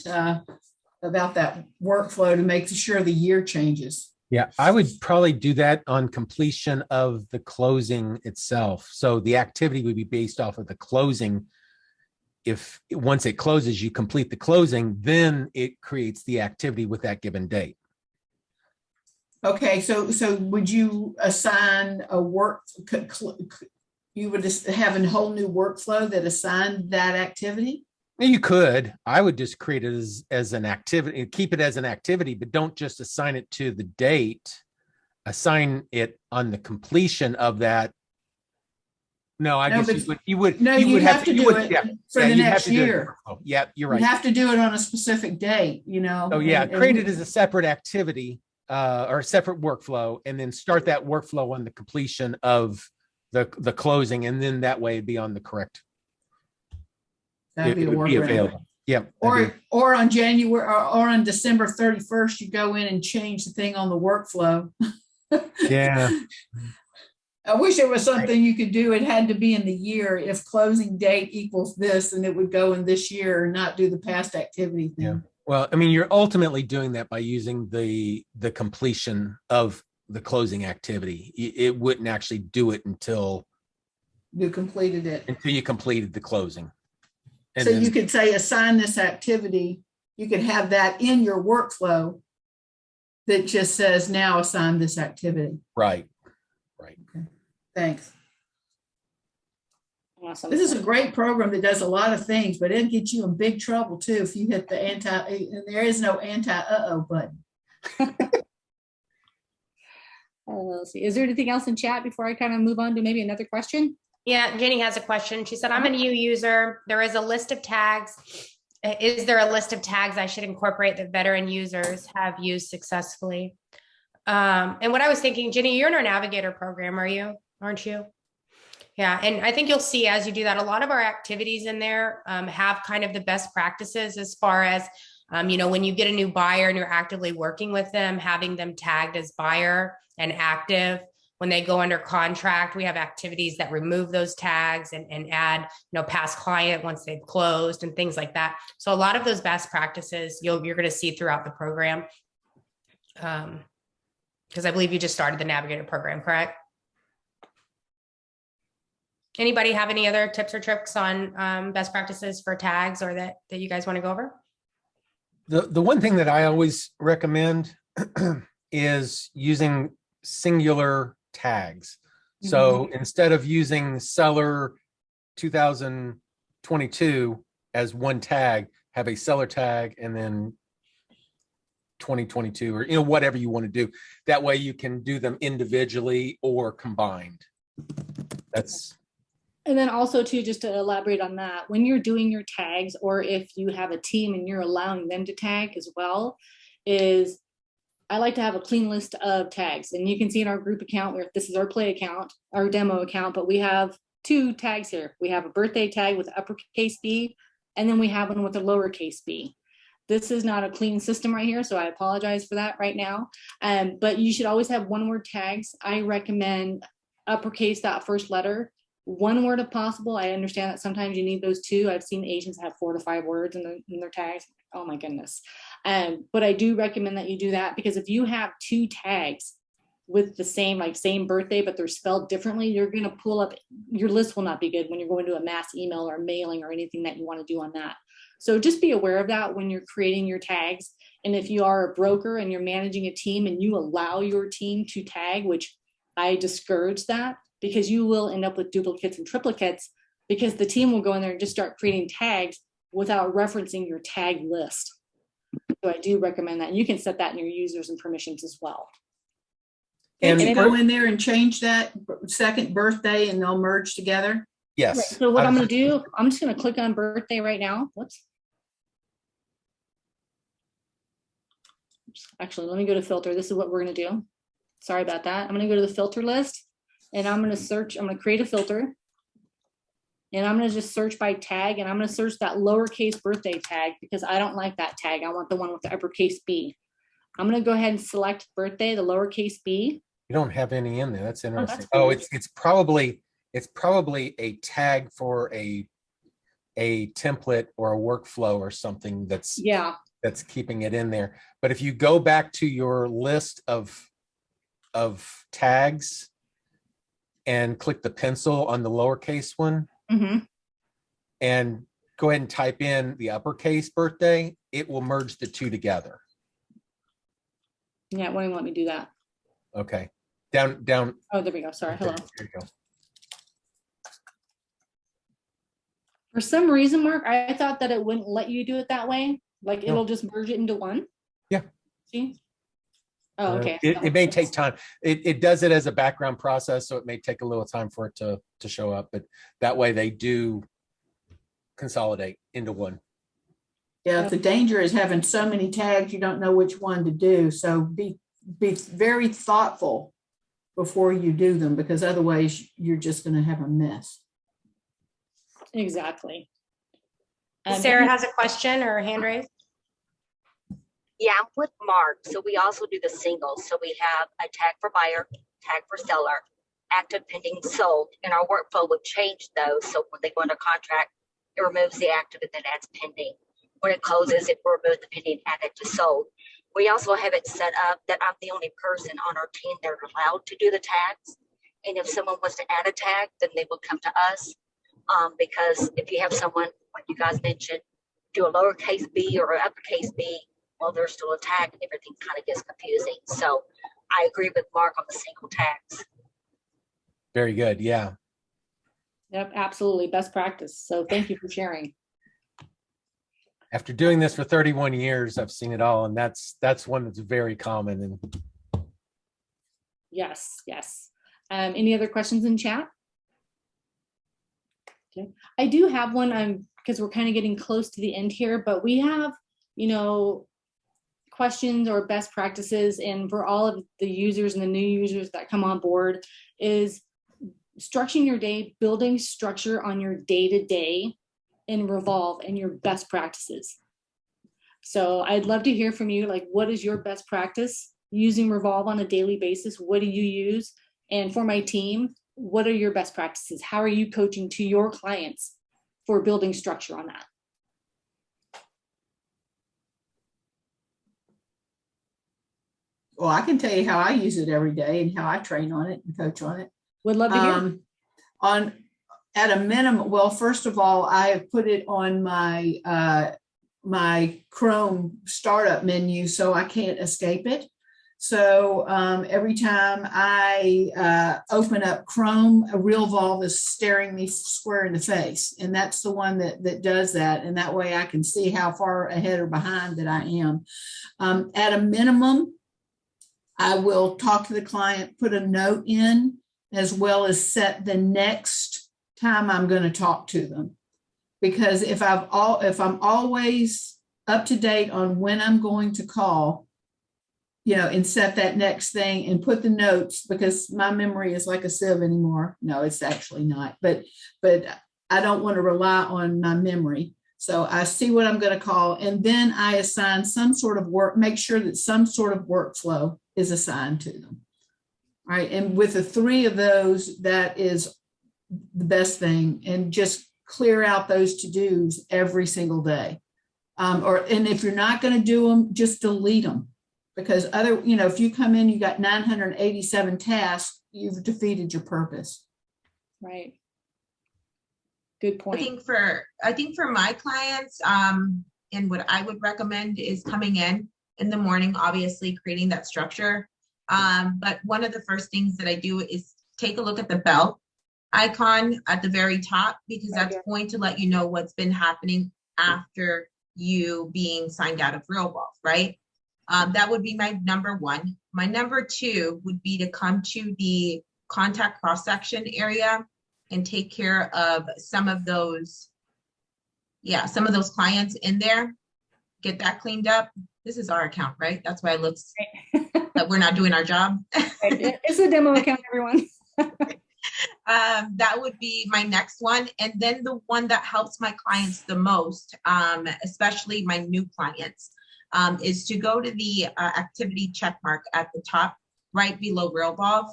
workflow to make sure the year changes. Yeah, I would probably do that on completion of the closing itself. So the activity would be based off of the closing. If once it closes, you complete the closing, then it creates the activity with that given date. Okay, so would you assign you would just have a whole new workflow that assigned that activity? You could. I would just create it as an activity, keep it as an activity, but don't just assign it to the date. Assign it on the completion of that. No, I guess you would. No, you have to do it for the next year. Yeah, you're right. You have to do it on a specific date, Oh yeah, create it as a separate activity or a separate workflow, and then start that workflow on the completion of the closing, and then that way it'd be on the correct. That'd be a workaround. Yeah. Or on January or on December 31st, you go in and change the thing on the workflow. Yeah. I wish there was something you could do. It had to be in the year. If closing date equals this, and it would go in this year and not do the past activity thing. Yeah. Well, I mean, you're ultimately doing that by using the completion of the closing activity. It wouldn't actually do it until you completed it. Until you completed the closing. And so you could say assign this activity. You could have that in your workflow that just says now assign this activity. Right. Okay. Thanks. Awesome. This is a great program that does a lot of things, but it'll get you in big trouble too if you hit the and there is no button. Let's see. Is there anything else in chat before I kind of move on to maybe another question? Yeah, Jenny has a question. She said, I'm a new user. There is a list of tags. Is there a list of tags I should incorporate that veteran users have used successfully? And what I was thinking, Jenny, you're in our Navigator program, aren't you? Yeah. And I think you'll see as you do that, a lot of our activities in there have kind of the best practices as far as When you get a new buyer and you're actively working with them, having them tagged as buyer and active. When they go under contract, we have activities that remove those tags and add, past client once they've closed and things like that. So a lot of those best practices you're going to see throughout the program. Because I believe you just started the Navigator program, correct? Anybody have any other tips or tricks on best practices for tags or that you guys want to go over? The one thing that I always recommend is using singular tags. So instead of using seller 2022 as one tag, have a seller tag and then 2022 or whatever you want to do. That way you can do them individually or combined. And then also too, just to elaborate on that, when you're doing your tags, or if you have a team and you're allowing them to tag as well, is I like to have a clean list of tags. And you can see in our group account where this is our play account, our demo account, but we have 2 tags here. We have a birthday tag with uppercase B, and then we have one with a lowercase b. This is not a clean system right here, so I apologize for that right now. But you should always have one-word tags. I recommend uppercase that first letter, one word if possible. I understand that sometimes you need those 2. I've seen agents have 4 to 5 words in their tags. Oh my goodness. But I do recommend that you do that, because if you have 2 tags with the same birthday, but they're spelled differently, you're going to pull up, your list will not be good when you're going to a mass email or mailing or anything that you want to do on that. So just be aware of that when you're creating your tags. And if you are a broker and you're managing a team and you allow your team to tag, which I discourage that, because you will end up with duplicates and triplicates, because the team will go in there and just start creating tags without referencing your tag list. So I do recommend that. And you can set that in your users and permissions as well. And you go in there and change that second birthday and they'll merge together? Yes. Right. So what I'm going to do, I'm just going to click on birthday right now. Whoops. Actually, let me go to filter. This is what we're going to do. Sorry about that. I'm going to go to the filter list and I'm going to search. I'm going to create a filter. And I'm going to just search by tag, and I'm going to search that lowercase birthday tag because I don't like that tag. I want the one with the uppercase B. I'm going to go ahead and select birthday, the lowercase b. You don't have any in there. That's interesting. Oh, it's probably a tag for a template or a workflow or something that's keeping it in there. But if you go back to your list of tags and click the pencil on the lowercase one, and go ahead and type in the uppercase birthday, it will merge the 2 together. Yeah, it won't even let me do that. Okay. Down. Oh, there we go. Sorry. Hello. There you go. For some reason, Mark, I thought that it wouldn't let you do it that way. Like it'll just merge it into one. Yeah. See? Oh, okay. It may take time. It does it as a background process, so it may take a little time for it to show up, but that way they do consolidate into one. Yeah, the danger is having so many tags, you don't know which one to do. So be very thoughtful before you do them, because otherwise you're just going to have a mess. Exactly. Sarah has a question or a hand raised. Yeah, I'm with Mark. So we also do the singles. So we have a tag for buyer, tag for seller, active, pending, sold. And our workflow would change those. So when they go under contract, it removes the active and then adds pending. When it closes, it removes the pending and add it to sold. We also have it set up that I'm the only person on our team that are allowed to do the tags. And if someone wants to add a tag, then they will come to us. Because if you have someone, like you guys mentioned, do a lowercase b or an uppercase b, well, there's still a tag and everything kind of gets confusing. So I agree with Mark on the single tags. Very good. Yeah. Yep, absolutely. Best practice. So thank you for sharing. After doing this for 31 years, I've seen it all. And that's one that's very common. And yes. Any other questions in chat? Okay. I do have one because we're kind of getting close to the end here, but we have, questions or best practices, and for all of the users and the new users that come on board, is structuring your day, building structure on your day-to-day in Revolve and your best practices. So I'd love to hear from you. Like, what is your best practice using Revolve on a daily basis? What do you use? And for my team, what are your best practices? How are you coaching to your clients for building structure on that? Well, I can tell you how I use it every day and how I train on it and coach on it. Would love to hear. At a minimum, well, first of all, I have put it on my my Chrome startup menu, so I can't escape it. So every time I open up Chrome, a Realvolve is staring me square in the face, and that's the one that does that. And that way, I can see how far ahead or behind that I am. At a minimum, I will talk to the client, put a note in, as well as set the next time I'm going to talk to them. Because if I'm always up to date on when I'm going to call, and set that next thing and put the notes, because my memory is like a sieve anymore. No, it's actually not, but I don't want to rely on my memory. So I see what I'm going to call, and then I assign some sort of work, make sure that some sort of workflow is assigned to them. All right. And with the 3 of those, that is the best thing. And just clear out those to-dos every single day. And if you're not going to do them, just delete them. Because if you come in, you got 987 tasks, you've defeated your purpose. Right. Good point. I think for my clients, and what I would recommend is coming in the morning, obviously creating that structure. But one of the first things that I do is take a look at the bell icon at the very top, because that's going to let you know what's been happening after you being signed out of Realvolve, right? That would be my number 1. My number 2 would be to come to the contact cross-section area and take care of some of those clients in there, get that cleaned up. This is our account, right? That's why it looks that we're not doing our job. It's a demo account, everyone. That would be my next one. And then the one that helps my clients the most, especially my new clients, is to go to the activity check mark at the top, right below Realvolve,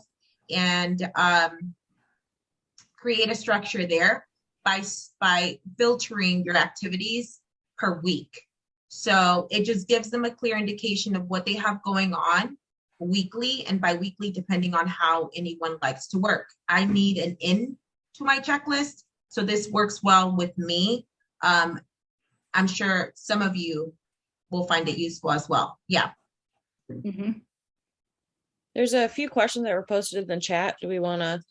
and create a structure there by filtering your activities per week. So it just gives them a clear indication of what they have going on weekly and bi-weekly, depending on how anyone likes to work. I need an in to my checklist, so this works well with me. I'm sure some of you will find it useful as well. Yeah. Mm-hmm. There's a few questions that were posted in the chat. Do we want to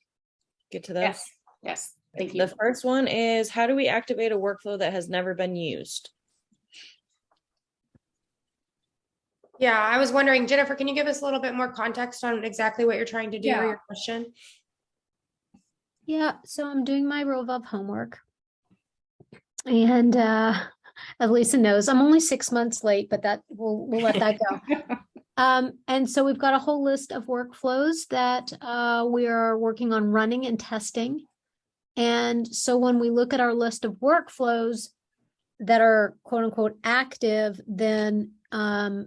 get to those? Yes. Thank you. The first one is, how do we activate a workflow that has never been used? Yeah, I was wondering, Jennifer, can you give us a little bit more context on exactly what you're trying to do or your question? Yeah, so I'm doing my Realvolve homework. And as Lisa knows, I'm only 6 months late, but that we'll let that go. And so we've got a whole list of workflows that we are working on running and testing. And so when we look at our list of workflows that are quote unquote active, then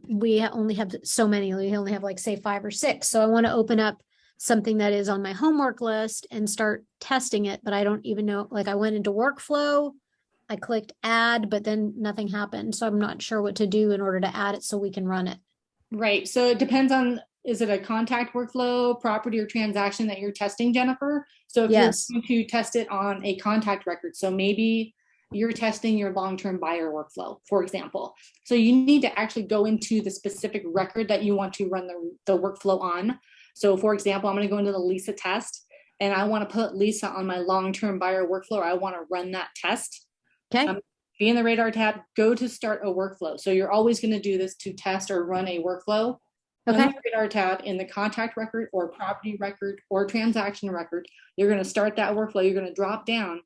we only have so many. We only have, like, say 5 or 6. So I want to open up something that is on my homework list and start testing it, but I don't even know, like, I went into workflow, I clicked add, but then nothing happened. So I'm not sure what to do in order to add it so we can run it. Right. So it depends on, is it a contact workflow, property, or transaction that you're testing, Jennifer? So if you're going to test it on a contact record, so maybe you're testing your long-term buyer workflow, for example. So you need to actually go into the specific record that you want to run the workflow on. So for example, I'm going to go into the Lisa test, and I want to put Lisa on my long-term buyer workflow, or I want to run that test. Okay. Be in the radar tab, go to start a workflow. So you're always going to do this to test or run a workflow. Okay. In the radar tab, in the contact record or property record or transaction record, you're going to start that workflow. You're going to drop down.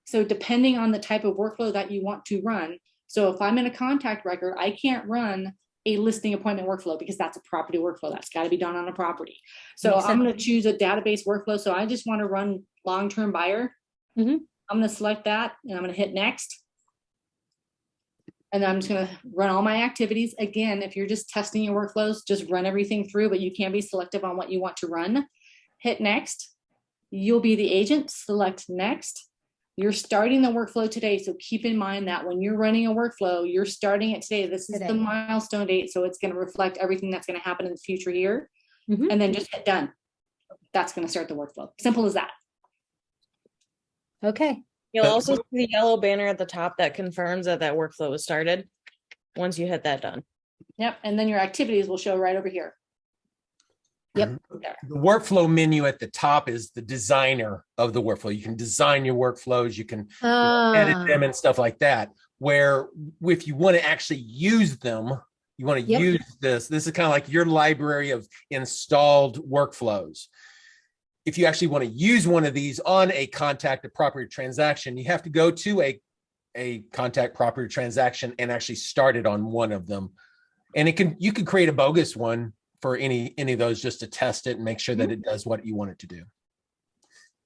So depending on the type of workflow that you want to run. So if I'm in a contact record, I can't run a listing appointment workflow because that's a property workflow. That's got to be done on a property. So I'm going to choose a database workflow. So I just want to run long-term buyer. Mm-hmm. I'm going to select that, and I'm going to hit next. And then I'm just going to run all my activities. Again, if you're just testing your workflows, just run everything through, but you can be selective on what you want to run. Hit next. You'll be the agent. Select next. You're starting the workflow today. So keep in mind that when you're running a workflow, you're starting it today. This is the milestone date. So it's going to reflect everything that's going to happen in the future here. And then just hit done. That's going to start the workflow. Simple as that. Okay. You'll also see the yellow banner at the top that confirms that that workflow was started once you hit that done. Yep. And then your activities will show right over here. Yep. The workflow menu at the top is the designer of the workflow. You can design your workflows, you can edit them and stuff like that. Where if you want to actually use them, you want to use this is kind of like your library of installed workflows. If you actually want to use one of these on a contact or property transaction, you have to go to a contact property transaction and actually start it on one of them. And you can create a bogus one for any of those just to test it and make sure that it does what you want it to do.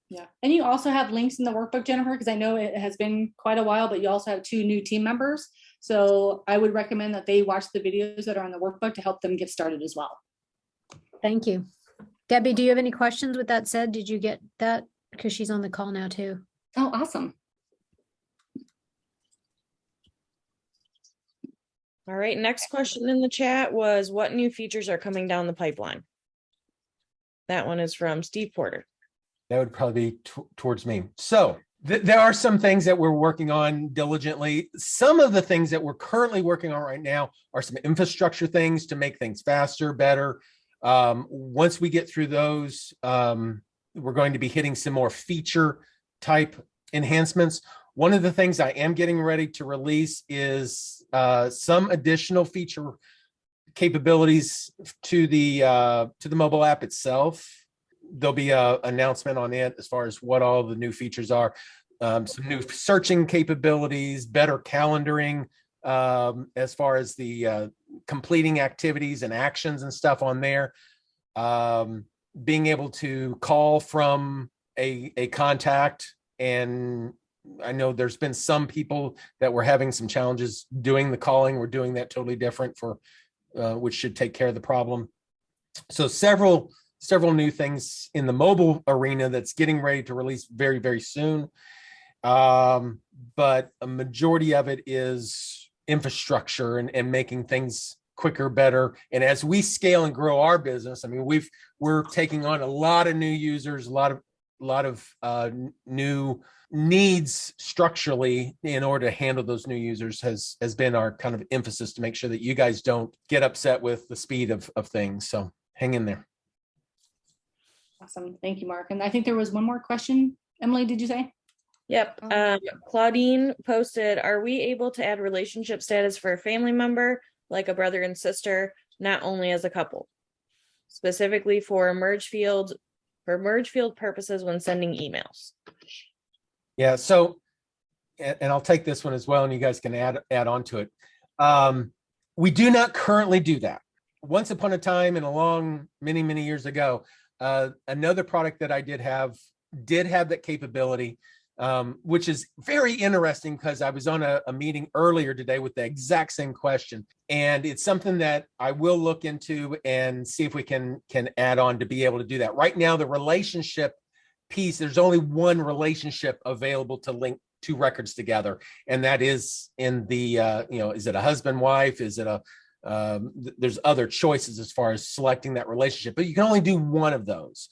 Yeah. And you also have links in the workbook, Jennifer, because I know it has been quite a while, but you also have 2 new team members. So I would recommend that they watch the videos that are on the workbook to help them get started as well. Thank you. Debbie, do you have any questions with that said? Did you get that? Because she's on the call now too. Oh, awesome. All right. Next question in the chat was, what new features are coming down the pipeline? That one is from Steve Porter. That would probably be towards me. So there are some things that we're working on diligently. Some of the things that we're currently working on right now are some infrastructure things to make things faster, better. Once we get through those, we're going to be hitting some more feature type enhancements. One of the things I am getting ready to release is some additional feature capabilities to the mobile app itself. There'll be an announcement on it as far as what all the new features are. Some new searching capabilities, better calendaring, as far as the completing activities and actions and stuff on there. Being able to call from a contact, and I know there's been some people that were having some challenges doing the calling. We're doing that totally different for which should take care of the problem. So several new things in the mobile arena that's getting ready to release very, very soon. But a majority of it is infrastructure and making things quicker, better. And as we scale and grow our business, I mean, we're taking on a lot of new users, a lot of new needs structurally in order to handle those new users has been our kind of emphasis to make sure that you guys don't get upset with the speed of things. So hang in there. Awesome. Thank you, Mark. And I think there was one more question. Emily, did you say? Yep. Claudine posted, are we able to add relationship status for a family member, like a brother and sister, not only as a couple, specifically for merge field purposes when sending emails? Yeah. So, and I'll take this one as well, and you guys can add on to it. We do not currently do that. Once upon a time and many years ago, another product that I did have that capability, which is very interesting because I was on a meeting earlier today with the exact same question. And it's something that I will look into and see if we can add on to be able to do that. Right now, the relationship piece, there's only one relationship available to link 2 records together. And that is in the, is it a husband, wife? Is it there's other choices as far as selecting that relationship, but you can only do one of those.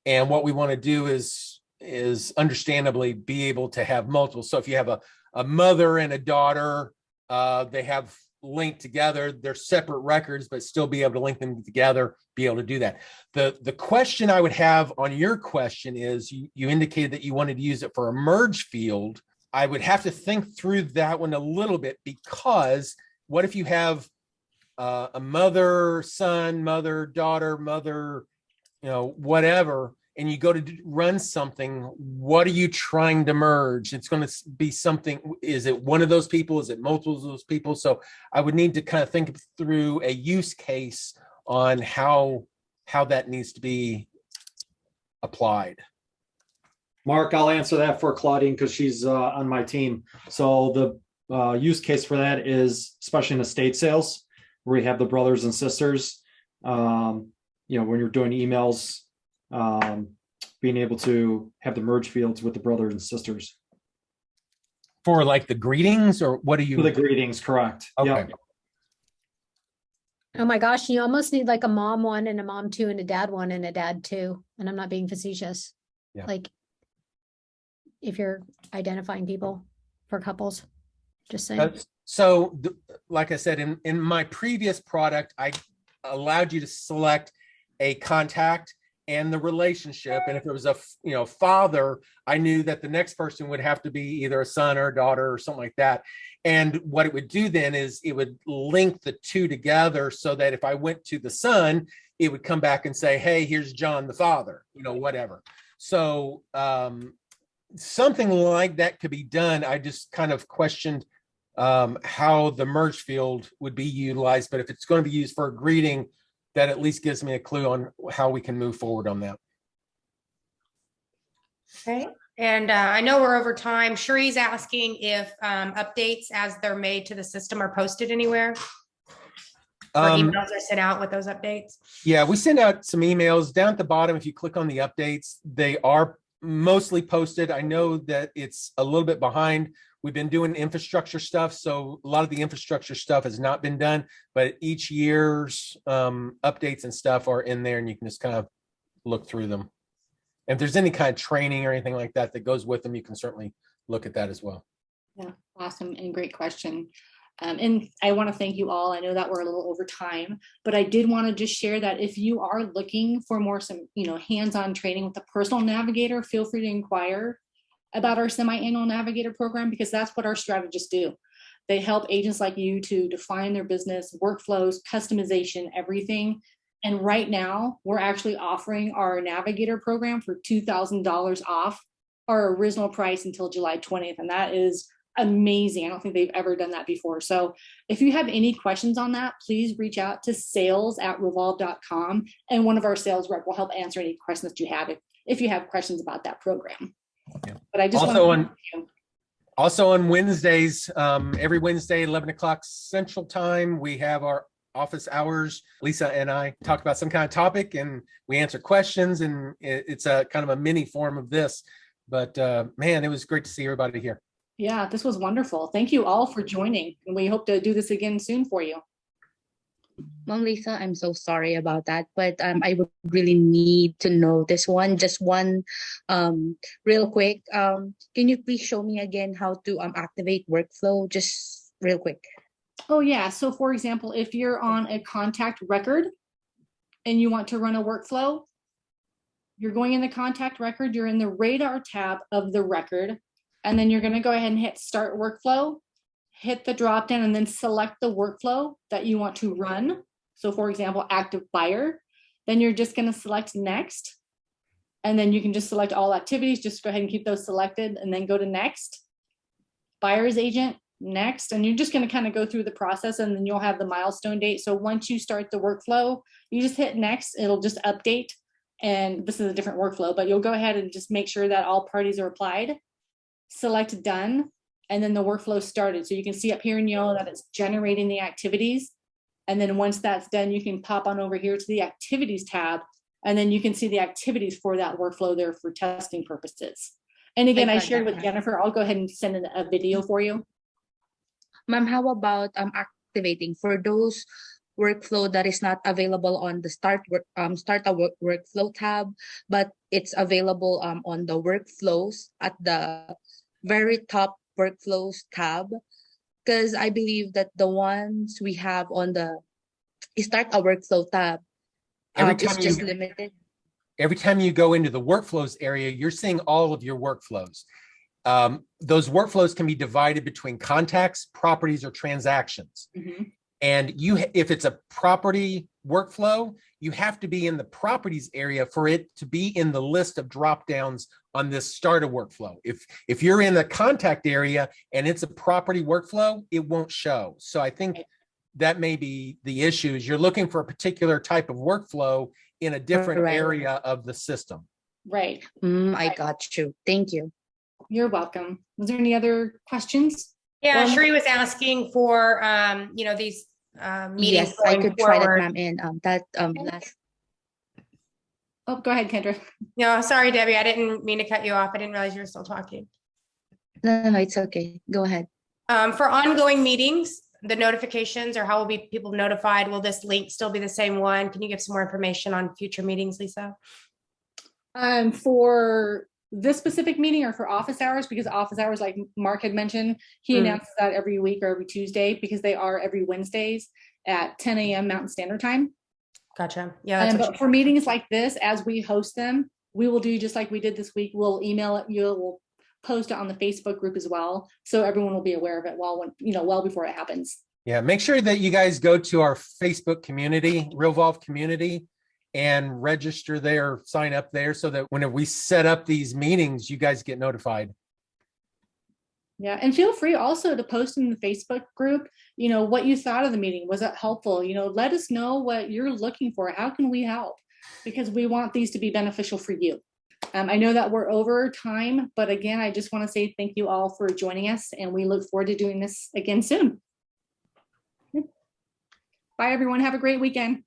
And what we want to do is understandably be able to have multiple. So if you have a mother and a daughter, they have linked together, they're separate records, but still be able to link them together, be able to do that. The question I would have on your question is, you indicated that you wanted to use it for a merge field. I would have to think through that one a little bit, because what if you have a mother, son, mother, daughter, mother, whatever, and you go to run something, what are you trying to merge? It's going to be something. Is it one of those people? Is it multiple of those people? So I would need to kind of think through a use case on how that needs to be applied. Mark, I'll answer that for Claudine because she's on my team. So use case for that is especially in estate sales where you have the brothers and sisters. When you're doing emails, being able to have the merge fields with the brothers and sisters. For like the greetings, or what do you? For the greetings, correct. Okay. Yep. Oh my gosh, you almost need like a mom one and a mom two and a dad one and a dad two. And I'm not being facetious. Yeah. Like if you're identifying people for couples, just saying. Like I said, in my previous product, I allowed you to select a contact and the relationship. And if it was a father, I knew that the next person would have to be either a son or a daughter or something like that. And what it would do then is it would link the two together so that if I went to the son, it would come back and say, hey, here's John, the father, whatever. So something like that could be done. I just kind of questioned how the merge field would be utilized. But if it's going to be used for a greeting, that at least gives me a clue on how we can move forward on that. Okay. And I know we're over time. Cherie's asking if updates as they're made to the system are posted anywhere. Or emails are sent out with those updates. Yeah, we send out some emails down at the bottom. If you click on the updates, they are mostly posted. I know that it's a little bit behind. We've been doing infrastructure stuff, so a lot of the infrastructure stuff has not been done, but each year's updates and stuff are in there, and you can just kind of look through them. And if there's any kind of training or anything like that that goes with them, you can certainly look at that as well. Yeah, awesome and great question. And I want to thank you all. I know that we're a little over time, but I did want to just share that if you are looking for some hands-on training with a personal navigator, feel free to inquire about our semi-annual navigator program, because that's what our strategists do. They help agents like you to define their business, workflows, customization, everything. And right now we're actually offering our navigator program for $2,000 off our original price until July 20th. And that is amazing. I don't think they've ever done that before. So if you have any questions on that, please reach out to sales@realvolve.com, and one of our sales rep will help answer any questions that you have if you have questions about that program. Yeah. But I just also on Wednesdays, every Wednesday, 11 o'clock Central Time, we have our office hours. Lisa and I talk about some kind of topic and we answer questions, and it's a kind of a mini form of this. But man, it was great to see everybody here. Yeah, this was wonderful. Thank you all for joining, and we hope to do this again soon for you. Mom Lisa, I'm so sorry about that, but I would really need to know this one, just one real quick. Can you please show me again how to activate workflow, just real quick? Oh yeah, so for example, if you're on a contact record and you want to run a workflow, you're going in the contact record, you're in the radar tab of the record, and then you're going to go ahead and hit start workflow. Hit the drop down and then select the workflow that you want to run. So for example, active buyer, then you're just going to select next. And then you can just select all activities, just go ahead and keep those selected and then go to next. Buyer's agent, next. And you're just going to kind of go through the process, and then you'll have the milestone date. So once you start the workflow, you just hit next, it'll just update. And this is a different workflow, but you'll go ahead and just make sure that all parties are applied. Select done. And then the workflow started. So you can see up here in yellow that it's generating the activities. And then once that's done, you can pop on over here to the activities tab, and then you can see the activities for that workflow there for testing purposes. And again, I shared with Jennifer, I'll go ahead and send in a video for you. Ma'am, how about activating for those workflow that is not available on the start a workflow tab, but it's available on the workflows at the very top workflows tab, because I believe that the ones we have on the start a workflow tab is just limited. Every time you go into the workflows area, you're seeing all of your workflows. Those workflows can be divided between contacts, properties, or transactions. Mm-hmm. And if it's a property workflow, you have to be in the properties area for it to be in the list of drop downs on this starter workflow. If you're in the contact area and it's a property workflow, it won't show. So I think that may be the issue, is you're looking for a particular type of workflow in a different area of the system. Right. I got you. Thank you. You're welcome. Was there any other questions? Yeah, Well, Sheree was asking for, these meetings yes, I going could try that, forward. ma'am. And that last. Oh, go ahead, Kendra. No, sorry, Debbie, I didn't mean to cut you off. I didn't realize you were still talking. No, it's okay. Go ahead. For ongoing meetings, the notifications or how will be people notified? Will this link still be the same one? Can you give some more information on future meetings, Lisa? For this specific meeting or for office hours, because office hours, like Mark had mentioned, he announces that every week or every Tuesday, because they are every Wednesdays at 10 a.m. Mountain Standard Time. Gotcha. Yeah. That's But for meetings like this, as we host them, we will do just like we did this week. We'll email it. You'll post it on the Facebook group as well, so everyone will be aware of it well before it happens. Yeah, make sure that you guys go to our Facebook community, Realvolve community, and register there, sign up there, so that when we set up these meetings, you guys get notified. Yeah, and feel free also to post in the Facebook group, what you thought of the meeting. Was it helpful? Let us know what you're looking for. How can we help? Because we want these to be beneficial for you. I know that we're over time, but again, I just want to say thank you all for joining us, and we look forward to doing this again soon. Bye, everyone. Have a great weekend.